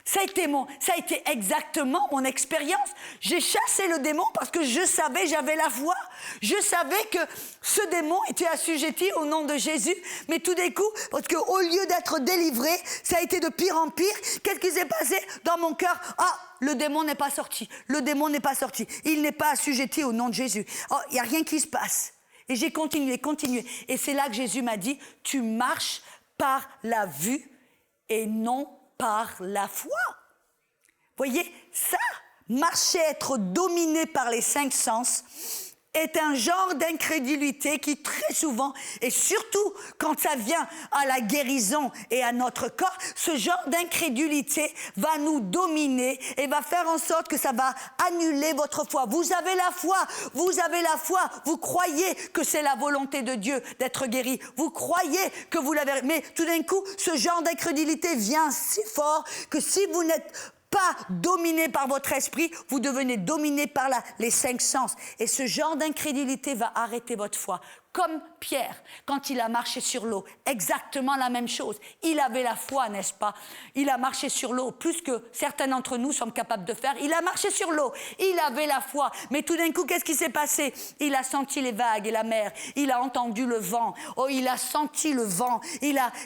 Ça a été exactement mon expérience. J'ai chassé le démon parce que je savais, j'avais la foi. Je savais que ce démon était assujetti au nom de Jésus. Mais tout d'un coup, parce qu'au lieu d'être délivré, ça a été de pire en pire. Qu'est-ce qui s'est passé dans mon cœur? Ah, le démon n'est pas sorti. Le démon n'est pas sorti. Il n'est pas assujetti au nom de Jésus. Oh, il n'y a rien qui se passe. Et j'ai continué. Et c'est là que Jésus m'a dit, tu marches par la vue et non par la foi. Voyez, ça, marcher, être dominé par les 5 sens, est un genre d'incrédulité qui très souvent, et surtout quand ça vient à la guérison et à notre corps, ce genre d'incrédulité va nous dominer et va faire en sorte que ça va annuler votre foi. Vous avez la foi, vous croyez que c'est la volonté de Dieu d'être guéri, vous croyez que vous l'avez, mais tout d'un coup, ce genre d'incrédulité vient si fort que si vous n'êtes pas dominé par votre esprit, vous devenez dominé par les 5 sens. Et ce genre d'incrédulité va arrêter votre foi. Comme Pierre, quand il a marché sur l'eau, exactement la même chose. Il avait la foi, n'est-ce pas? Il a marché sur l'eau, plus que certains d'entre nous sommes capables de faire. Il a marché sur l'eau, il avait la foi. Mais tout d'un coup, qu'est-ce qui s'est passé? Il a senti les vagues et la mer. Il a entendu le vent. Oh, il a senti le vent.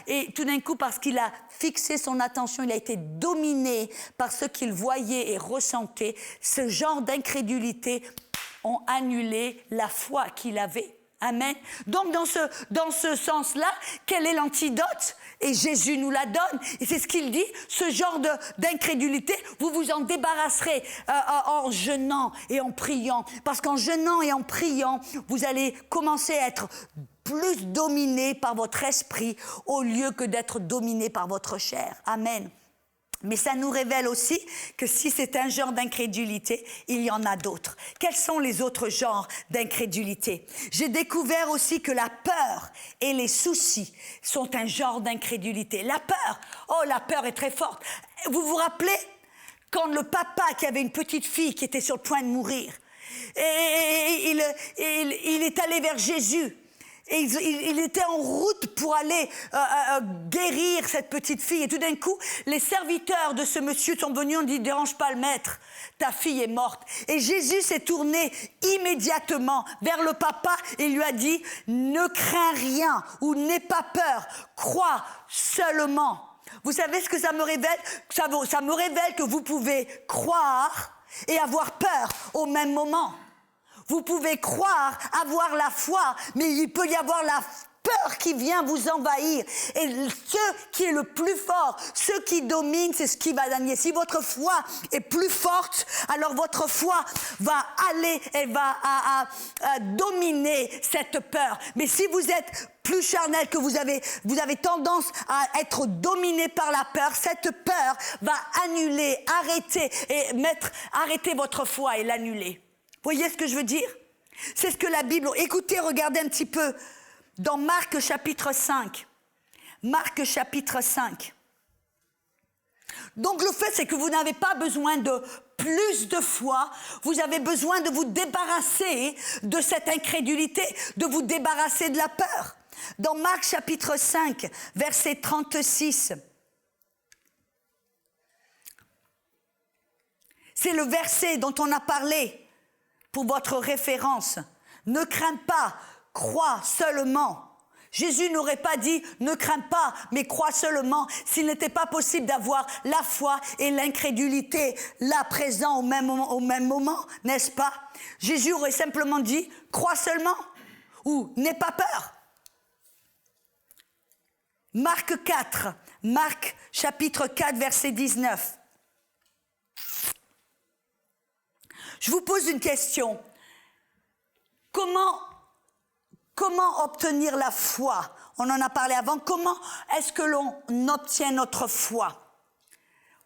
Et tout d'un coup, parce qu'il a fixé son attention, il a été dominé par ce qu'il voyait et ressentait. Ce genre d'incrédulité ont annulé la foi qu'il avait. Amen. Donc, dans ce sens-là, quel est l'antidote? Et Jésus nous la donne. Et c'est ce qu'il dit, ce genre d'incrédulité, vous vous en débarrasserez en jeûnant et en priant. Parce qu'en jeûnant et en priant, vous allez commencer à être plus dominé par votre esprit au lieu que d'être dominé par votre chair. Amen. Mais ça nous révèle aussi que si c'est un genre d'incrédulité, il y en a d'autres. Quels sont les autres genres d'incrédulité? J'ai découvert aussi que la peur et les soucis sont un genre d'incrédulité. La peur est très forte. Vous vous rappelez quand le papa qui avait une petite fille qui était sur le point de mourir, et il est allé vers Jésus. Et il était en route pour aller guérir cette petite fille. Et tout d'un coup, les serviteurs de ce monsieur sont venus et ont dit « Dérange pas le maître, ta fille est morte. » Et Jésus s'est tourné immédiatement vers le papa et lui a dit « Ne crains rien ou n'aie pas peur, crois seulement. » Vous savez ce que ça me révèle? Ça me révèle que vous pouvez croire et avoir peur au même moment. Vous pouvez croire, avoir la foi, mais il peut y avoir la peur qui vient vous envahir. Et ce qui est le plus fort, ce qui domine, c'est ce qui va gagner. Si votre foi est plus forte, alors votre foi va aller et va dominer cette peur. Mais si vous êtes plus charnel, que vous avez tendance à être dominé par la peur, cette peur va annuler, arrêter votre foi et l'annuler. Vous voyez ce que je veux dire? C'est ce que la Bible... Écoutez, regardez un petit peu dans Marc chapitre 5. Marc chapitre 5. Donc le fait, c'est que vous n'avez pas besoin de plus de foi, vous avez besoin de vous débarrasser de cette incrédulité, de vous débarrasser de la peur. Dans Marc chapitre 5, verset 36... c'est le verset dont on a parlé. Pour votre référence, ne crains pas, crois seulement. Jésus n'aurait pas dit « ne crains pas, mais crois seulement » s'il n'était pas possible d'avoir la foi et l'incrédulité là présent au même moment, n'est-ce pas? Jésus aurait simplement dit « crois seulement » ou « n'aie pas peur ». Marc chapitre 4, verset 19. Je vous pose une question. Comment obtenir la foi? On en a parlé avant. Comment est-ce que l'on obtient notre foi?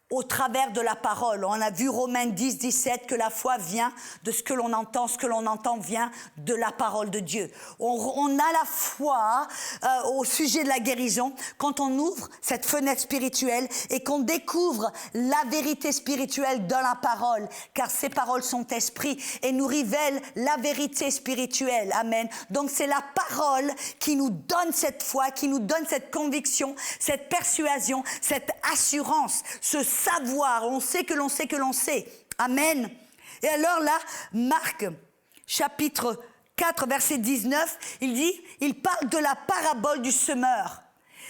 Au travers de la parole. On a vu Romains 10, 17 que la foi vient de ce que l'on entend vient de la parole de Dieu. On a la foi au sujet de la guérison quand on ouvre cette fenêtre spirituelle et qu'on découvre la vérité spirituelle dans la parole, car ces paroles sont esprit et nous révèlent la vérité spirituelle. Amen. Donc c'est la parole qui nous donne cette foi, qui nous donne cette conviction, cette persuasion, cette assurance, ce savoir. On sait que l'on sait que l'on sait. Amen. Et alors là, Marc, chapitre 4, verset 19, il parle de la parabole du semeur.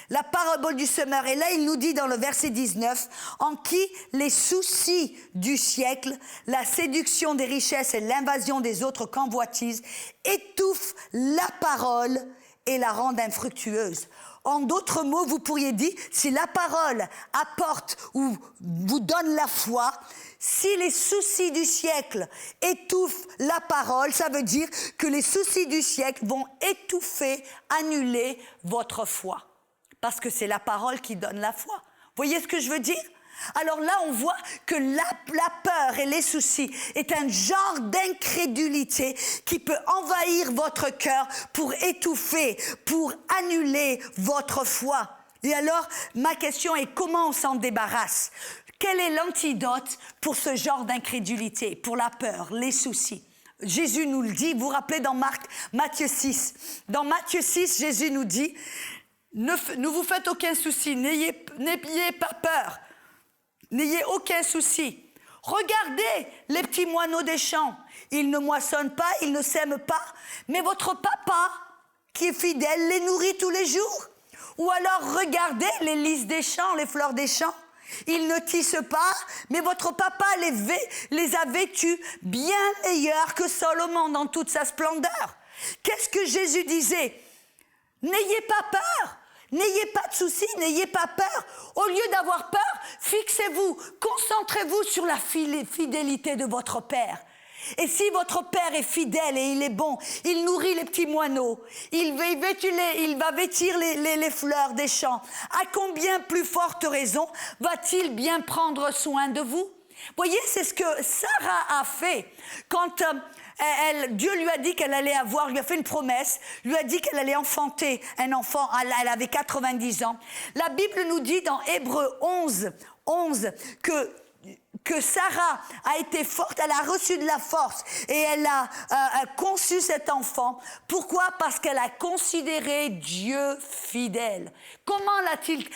La parabole du semeur. Et là, il nous dit dans le verset 19, en qui les soucis du siècle, la séduction des richesses et l'invasion des autres convoitises étouffent la parole et la rendent infructueuse. En d'autres mots, vous pourriez dire, si la parole apporte ou vous donne la foi, si les soucis du siècle étouffent la parole, ça veut dire que les soucis du siècle vont étouffer, annuler votre foi. Parce que c'est la parole qui donne la foi. Vous voyez ce que je veux dire? Alors là, on voit que la peur et les soucis est un genre d'incrédulité qui peut envahir votre cœur pour étouffer, pour annuler votre foi. Et alors, ma question est comment on s'en débarrasse? Quel est l'antidote pour ce genre d'incrédulité, pour la peur, les soucis? Jésus nous le dit, vous vous rappelez dans Matthieu 6. Dans Matthieu 6, Jésus nous dit, ne vous faites aucun souci, n'ayez pas peur. N'ayez aucun souci. Regardez les petits moineaux des champs. Ils ne moissonnent pas, ils ne sèment pas. Mais votre papa, qui est fidèle, les nourrit tous les jours. Ou alors regardez les lys des champs, les fleurs des champs. Ils ne tissent pas, mais votre papa les a vêtus bien meilleurs que Salomon dans toute sa splendeur. Qu'est-ce que Jésus disait? N'ayez pas peur. N'ayez pas de soucis, n'ayez pas peur. Au lieu d'avoir peur, fixez-vous, concentrez-vous sur la fidélité de votre Père. Et si votre Père est fidèle et il est bon, il nourrit les petits moineaux, il va vêtir les fleurs des champs, à combien plus forte raison va-t-il bien prendre soin de vous? Voyez, c'est ce que Sarah a fait quand Dieu lui a dit qu'elle allait lui a fait une promesse, lui a dit qu'elle allait enfanter un enfant, elle avait 90 ans. La Bible nous dit dans Hébreux 11 que Sarah a été forte, elle a reçu de la force et elle a conçu cet enfant. Pourquoi? Parce qu'elle a considéré Dieu fidèle. Comment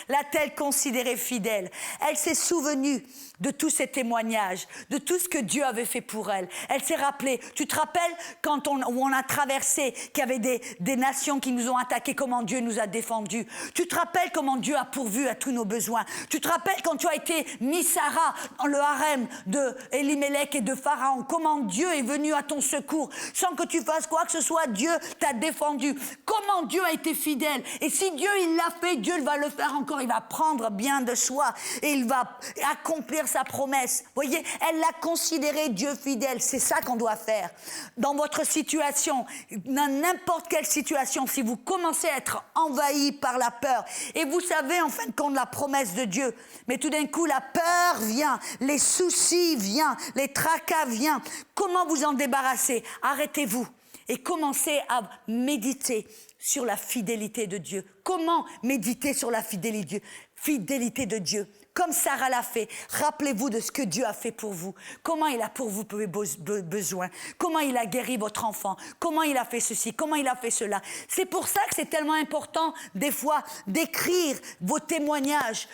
l'a-t-elle considéré fidèle? Elle s'est souvenue de tous ces témoignages, de tout ce que Dieu avait fait pour elle. Elle s'est rappelée, tu te rappelles quand on a traversé, qu'il y avait des nations qui nous ont attaqués, comment Dieu nous a défendus. Tu te rappelles comment Dieu a pourvu à tous nos besoins. Tu te rappelles quand tu as été mis Sarah dans le harem de Elimelech et de Pharaon, comment Dieu est venu à ton secours, sans que tu fasses quoi que ce soit, Dieu t'a défendu. Comment Dieu a été fidèle. Et si Dieu il l'a fait, Dieu va le faire encore, il va prendre bien de soi et il va accomplir sa promesse. Voyez, elle l'a considéré Dieu fidèle. C'est ça qu'on doit faire. Dans votre situation, dans n'importe quelle situation, si vous commencez à être envahi par la peur, et vous savez en fin de compte la promesse de Dieu, mais tout d'un coup la peur vient, les soucis viennent, les tracas viennent. Comment vous en débarrasser? Arrêtez-vous et commencez à méditer sur la fidélité de Dieu. Comment méditer sur la fidélité de Dieu? Comme Sarah l'a fait, rappelez-vous de ce que Dieu a fait pour vous. Comment il a pour vous besoin. Comment il a guéri votre enfant. Comment il a fait ceci. Comment il a fait cela. C'est pour ça que c'est tellement important, des fois, d'écrire vos témoignages.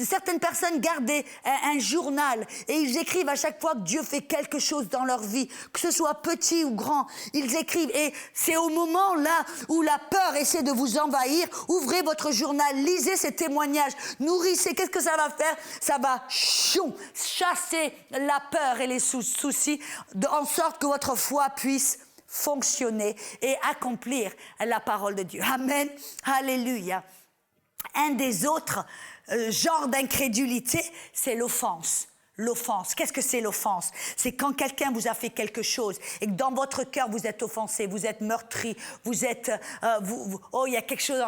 Certaines personnes gardent un journal et ils écrivent à chaque fois que Dieu fait quelque chose dans leur vie, que ce soit petit ou grand. Ils écrivent et c'est au moment là où la peur essaie de vous envahir, ouvrez votre journal, lisez ces témoignages, nourrissez. Qu'est-ce que ça va faire? Ça va chasser la peur et les soucis, en sorte que votre foi puisse fonctionner et accomplir la parole de Dieu. Amen. Alléluia. Un des autres genres d'incrédulité, c'est l'offense. L'offense. Qu'est-ce que c'est l'offense? C'est quand quelqu'un vous a fait quelque chose et que dans votre cœur vous êtes offensé, vous êtes meurtri, vous êtes... il y a quelque chose...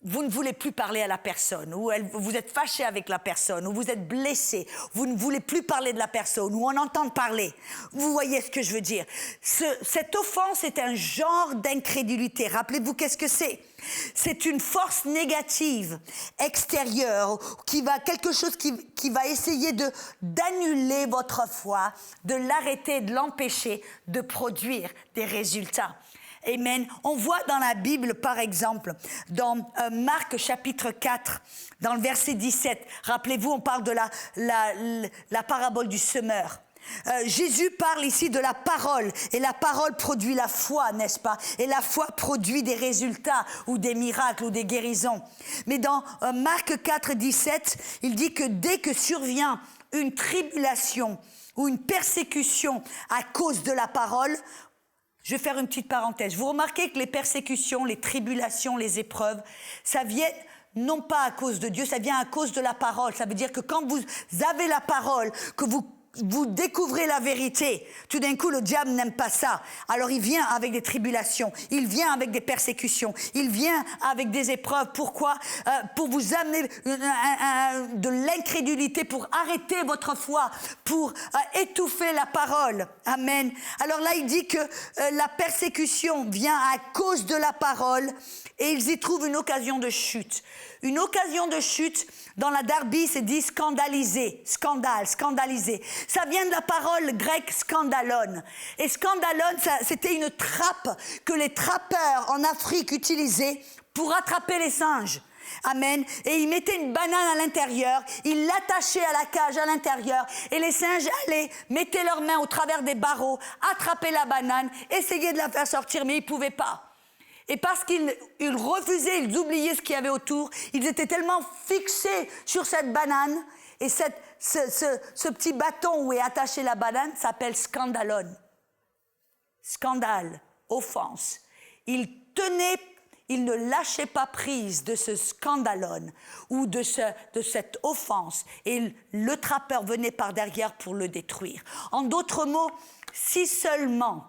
Vous ne voulez plus parler à la personne, ou vous êtes fâché avec la personne, ou vous êtes blessé, vous ne voulez plus parler de la personne, ou on entend parler. Vous voyez ce que je veux dire? Cette offense est un genre d'incrédulité. Rappelez-vous qu'est-ce que c'est? C'est une force négative, extérieure, quelque chose qui va essayer d'annuler votre foi, de l'arrêter, de l'empêcher de produire des résultats. Amen. On voit dans la Bible, par exemple, dans Marc chapitre 4, dans le verset 17, rappelez-vous, on parle de la parabole du semeur. Jésus parle ici de la parole, et la parole produit la foi, n'est-ce pas? Et la foi produit des résultats, ou des miracles, ou des guérisons. Mais dans Marc 4, 17, il dit que dès que survient une tribulation ou une persécution à cause de la parole, je vais faire une petite parenthèse. Vous remarquez que les persécutions, les tribulations, les épreuves, ça vient non pas à cause de Dieu, ça vient à cause de la parole. Ça veut dire que quand vous avez la parole, que vous découvrez la vérité, tout d'un coup le diable n'aime pas ça, alors il vient avec des tribulations, il vient avec des persécutions, il vient avec des épreuves. Pourquoi? Pour vous amener de l'incrédulité, pour arrêter votre foi, pour étouffer la parole. Amen. Alors là il dit que la persécution vient à cause de la parole, et ils y trouvent une occasion de chute. Une occasion de chute, dans la Darby, c'est dit scandaliser, scandale, scandaliser. Ça vient de la parole grecque scandalon. Et scandalon, c'était une trappe que les trappeurs en Afrique utilisaient pour attraper les singes. Amen. Et ils mettaient une banane à l'intérieur, ils l'attachaient à la cage à l'intérieur, et les singes allaient, mettaient leurs mains au travers des barreaux, attrapaient la banane, essayaient de la faire sortir, mais ils ne pouvaient pas. Et parce qu'ils refusaient, ils oubliaient ce qu'il y avait autour, ils étaient tellement fixés sur cette banane, et ce petit bâton où est attachée la banane s'appelle scandalon. Scandale, offense. Ils ne lâchaient pas prise de ce scandalon ou de cette offense, et le trappeur venait par derrière pour le détruire. En d'autres mots, si seulement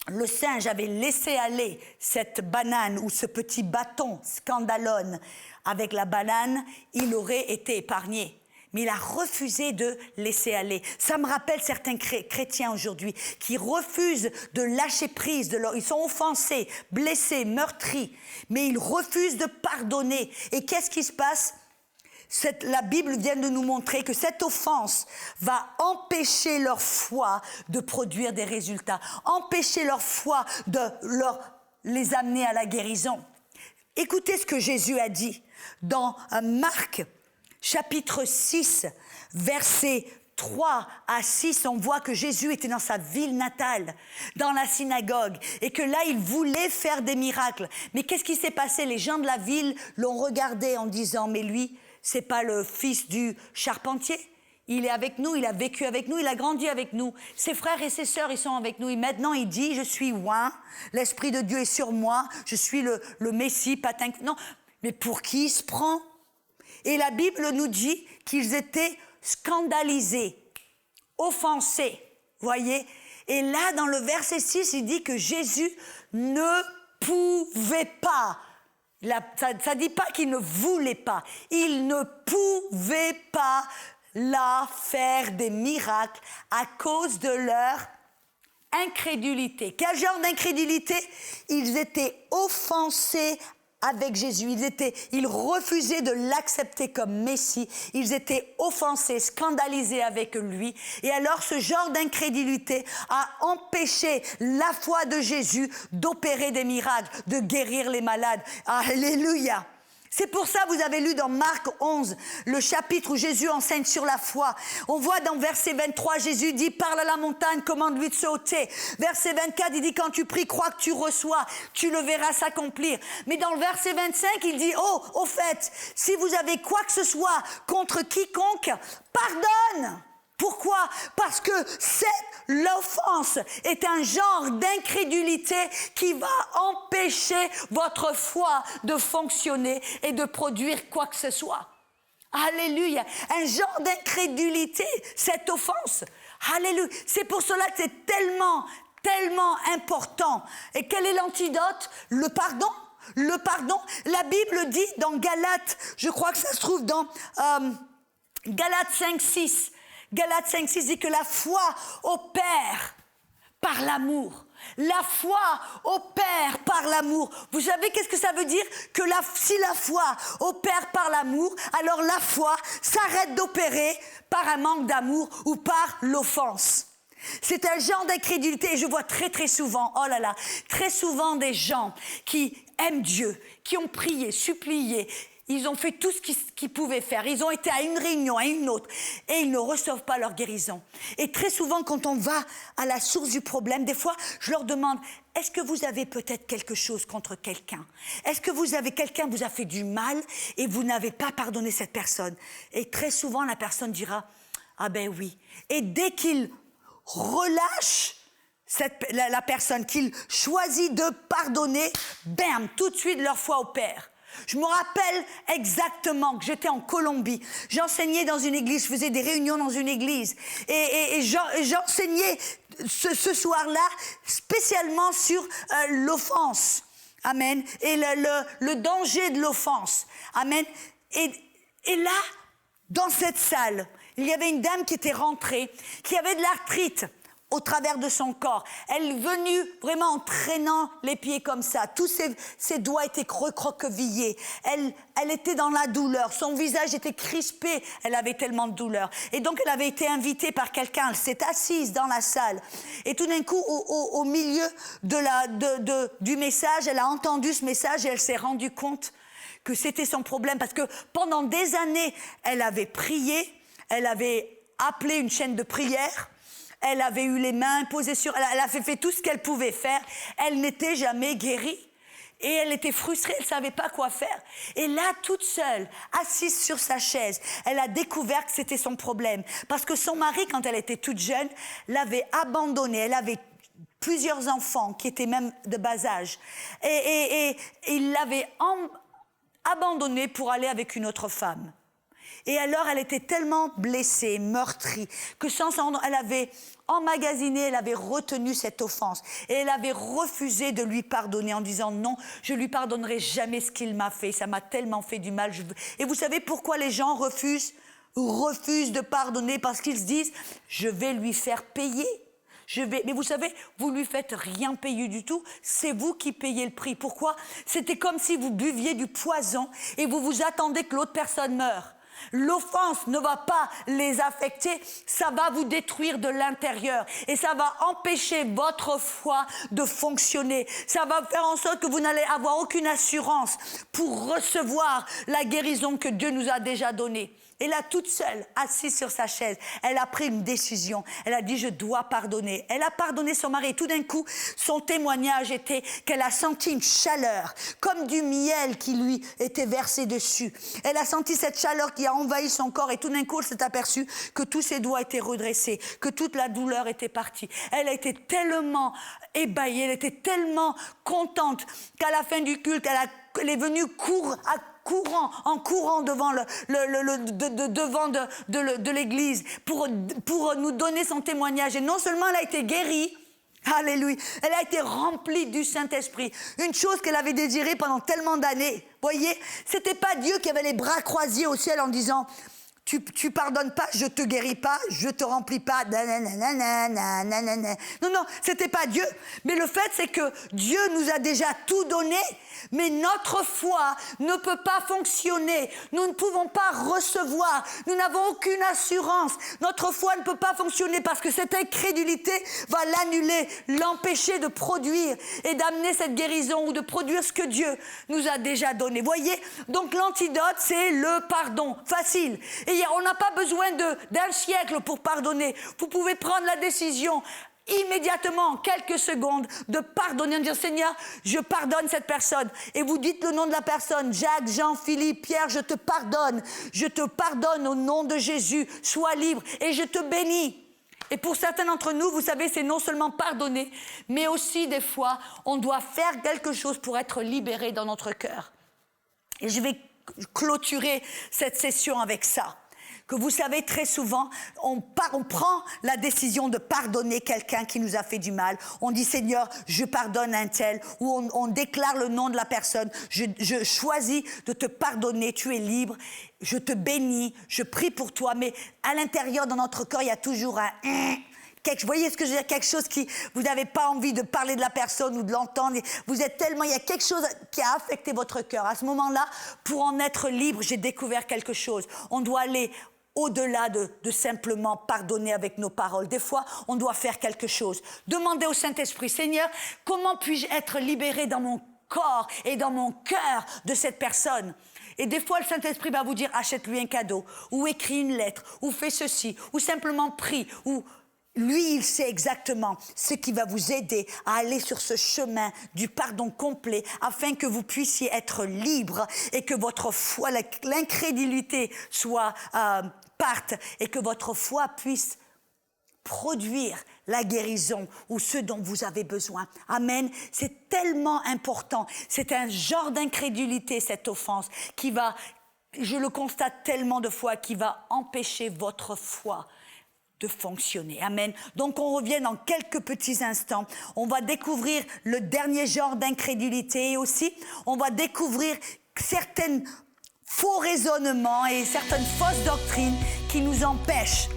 le singe avait laissé aller cette banane ou ce petit bâton scandalon avec la banane, il aurait été épargné. Mais il a refusé de laisser aller. Ça me rappelle certains chrétiens aujourd'hui qui refusent de lâcher prise. Ils sont offensés, blessés, meurtris, mais ils refusent de pardonner. Et qu'est-ce qui se passe? La Bible vient de nous montrer que cette offense va empêcher leur foi de produire des résultats, empêcher leur foi de les amener à la guérison. Écoutez ce que Jésus a dit dans Marc, chapitre 6, versets 3 à 6, on voit que Jésus était dans sa ville natale, dans la synagogue, et que là, il voulait faire des miracles. Mais qu'est-ce qui s'est passé? Les gens de la ville l'ont regardé en disant, mais lui, c'est pas le fils du charpentier? Il est avec nous, il a vécu avec nous, il a grandi avec nous. Ses frères et ses sœurs, ils sont avec nous. Et maintenant, il dit, je suis oint, l'Esprit de Dieu est sur moi, je suis le Messie, patin... Non, mais pour qui il se prend? Et la Bible nous dit qu'ils étaient scandalisés, offensés, voyez? Et là, dans le verset 6, il dit que Jésus ne pouvait pas. Ça ne dit pas qu'il ne voulait pas. Il ne pouvait pas faire des miracles à cause de leur incrédulité. Quel genre d'incrédulité? Ils étaient offensés avec Jésus. Ils refusaient de l'accepter comme Messie. Ils étaient offensés, scandalisés avec lui. Et alors, ce genre d'incrédulité a empêché la foi de Jésus d'opérer des miracles, de guérir les malades. Alléluia! C'est pour ça, vous avez lu dans Marc 11, le chapitre où Jésus enseigne sur la foi. On voit dans verset 23, Jésus dit, parle à la montagne, commande-lui de sauter. Verset 24, il dit, quand tu pries, crois que tu reçois, tu le verras s'accomplir. Mais dans le verset 25, il dit, oh, au fait, si vous avez quoi que ce soit contre quiconque, pardonne. Pourquoi? Parce que l'offense est un genre d'incrédulité qui va empêcher votre foi de fonctionner et de produire quoi que ce soit. Alléluia. Un genre d'incrédulité, cette offense. Alléluia. C'est pour cela que c'est tellement important. Et quel est l'antidote? Le pardon. Le pardon. La Bible dit dans Galates, je crois que ça se trouve dans Galates 5:6. Galates 5:6 dit que la foi opère par l'amour. La foi opère par l'amour. Vous savez qu'est-ce que ça veut dire? Que si la foi opère par l'amour, alors la foi s'arrête d'opérer par un manque d'amour ou par l'offense. C'est un genre d'incrédulité et je vois très très souvent, oh là là, très souvent des gens qui aiment Dieu, qui ont prié, supplié, ils ont fait tout ce qu'ils pouvaient faire, ils ont été à une réunion, à une autre et ils ne reçoivent pas leur guérison. Et très souvent quand on va à la source du problème, des fois je leur demande, est-ce que vous avez peut-être quelque chose contre quelqu'un? Est-ce que quelqu'un vous a fait du mal et vous n'avez pas pardonné cette personne? Et très souvent la personne dira, ah ben oui. Et dès qu'il relâche la personne, qu'il choisit de pardonner, bam, tout de suite leur foi opère. Je me rappelle exactement que j'étais en Colombie, j'enseignais dans une église, je faisais des réunions dans une église et j'enseignais ce soir-là spécialement sur l'offense, amen, et le danger de l'offense, amen. Et là, dans cette salle, il y avait une dame qui était rentrée, qui avait de l'arthrite au travers de son corps. Elle est venue vraiment en traînant les pieds comme ça. Tous ses doigts étaient recroquevillés. Elle était dans la douleur. Son visage était crispé. Elle avait tellement de douleur. Et donc, elle avait été invitée par quelqu'un. Elle s'est assise dans la salle. Et tout d'un coup, au milieu du message, elle a entendu ce message et elle s'est rendue compte que c'était son problème. Parce que pendant des années, elle avait prié. Elle avait appelé une chaîne de prière. Elle avait eu les mains imposées sur elle. Elle avait fait tout ce qu'elle pouvait faire. Elle n'était jamais guérie. Et elle était frustrée, elle ne savait pas quoi faire. Et là, toute seule, assise sur sa chaise, elle a découvert que c'était son problème. Parce que son mari, quand elle était toute jeune, l'avait abandonnée. Elle avait plusieurs enfants qui étaient même de bas âge. Et il l'avait abandonnée pour aller avec une autre femme. Et alors, elle était tellement blessée, meurtrie, que sans s'en rendre, elle avait emmagasiné, elle avait retenu cette offense. Et elle avait refusé de lui pardonner en disant « Non, je ne lui pardonnerai jamais ce qu'il m'a fait. Ça m'a tellement fait du mal. » Et vous savez pourquoi les gens refusent de pardonner? Parce qu'ils se disent « Je vais lui faire payer. » Mais vous savez, vous lui faites rien payer du tout, c'est vous qui payez le prix. Pourquoi? C'était comme si vous buviez du poison et vous vous attendez que l'autre personne meure. L'offense ne va pas les affecter, ça va vous détruire de l'intérieur et ça va empêcher votre foi de fonctionner. Ça va faire en sorte que vous n'allez avoir aucune assurance pour recevoir la guérison que Dieu nous a déjà donnée. Et là, toute seule, assise sur sa chaise, elle a pris une décision. Elle a dit, je dois pardonner. Elle a pardonné son mari. Et tout d'un coup, son témoignage était qu'elle a senti une chaleur, comme du miel qui lui était versé dessus. Elle a senti cette chaleur qui a envahi son corps. Et tout d'un coup, elle s'est aperçue que tous ses doigts étaient redressés, que toute la douleur était partie. Elle a été tellement ébahie, elle était tellement contente qu'à la fin du culte, elle est venue en courant devant de l'église pour nous donner son témoignage. Et non seulement elle a été guérie, alléluia, elle a été remplie du Saint-Esprit. Une chose qu'elle avait désirée pendant tellement d'années. Voyez, c'était pas Dieu qui avait les bras croisés au ciel en disant tu pardonnes pas, je te guéris pas, je te remplis pas. Non, c'était pas Dieu. Mais le fait, c'est que Dieu nous a déjà tout donné, mais notre foi ne peut pas fonctionner. Nous ne pouvons pas recevoir. Nous n'avons aucune assurance. Notre foi ne peut pas fonctionner parce que cette incrédulité va l'annuler, l'empêcher de produire et d'amener cette guérison ou de produire ce que Dieu nous a déjà donné. Voyez? Donc l'antidote, c'est le pardon. Facile. Et on n'a pas besoin d'un siècle pour pardonner. Vous pouvez prendre la décision immédiatement, en quelques secondes, de pardonner, de dire Seigneur, je pardonne cette personne. Et vous dites le nom de la personne, Jacques, Jean, Philippe, Pierre, je te pardonne. Je te pardonne au nom de Jésus. Sois libre et je te bénis. Et pour certains d'entre nous, vous savez, c'est non seulement pardonner, mais aussi des fois, on doit faire quelque chose pour être libéré dans notre cœur. Et je vais clôturer cette session avec ça. Que vous savez, très souvent, on prend la décision de pardonner quelqu'un qui nous a fait du mal. On dit, Seigneur, je pardonne un tel. Ou on déclare le nom de la personne. Je choisis de te pardonner, tu es libre. Je te bénis, je prie pour toi. Mais à l'intérieur, dans notre corps, il y a toujours un... Vous voyez ce que je veux dire? Quelque chose qui... Vous n'avez pas envie de parler de la personne ou de l'entendre. Vous êtes tellement... Il y a quelque chose qui a affecté votre cœur. À ce moment-là, pour en être libre, j'ai découvert quelque chose. On doit aller au-delà de simplement pardonner avec nos paroles. Des fois, on doit faire quelque chose. Demandez au Saint-Esprit, Seigneur, comment puis-je être libéré dans mon corps et dans mon cœur de cette personne? Et des fois, le Saint-Esprit va vous dire, achète-lui un cadeau, ou écris une lettre, ou fais ceci, ou simplement prie, ou... Lui, il sait exactement ce qui va vous aider à aller sur ce chemin du pardon complet afin que vous puissiez être libre et que votre foi, l'incrédulité soit parte et que votre foi puisse produire la guérison ou ce dont vous avez besoin. Amen. C'est tellement important. C'est un genre d'incrédulité, cette offense, qui va, je le constate tellement de fois, qui va empêcher votre foi de fonctionner. Amen. Donc, on revient dans quelques petits instants. On va découvrir le dernier genre d'incrédulité et aussi, on va découvrir certains faux raisonnements et certaines fausses doctrines qui nous empêchent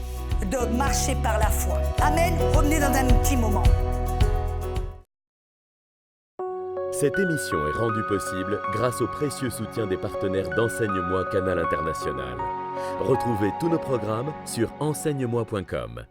de marcher par la foi. Amen. Revenez dans un petit moment. Cette émission est rendue possible grâce au précieux soutien des partenaires d'Enseigne-moi Canal International. Retrouvez tous nos programmes sur enseigne-moi.com.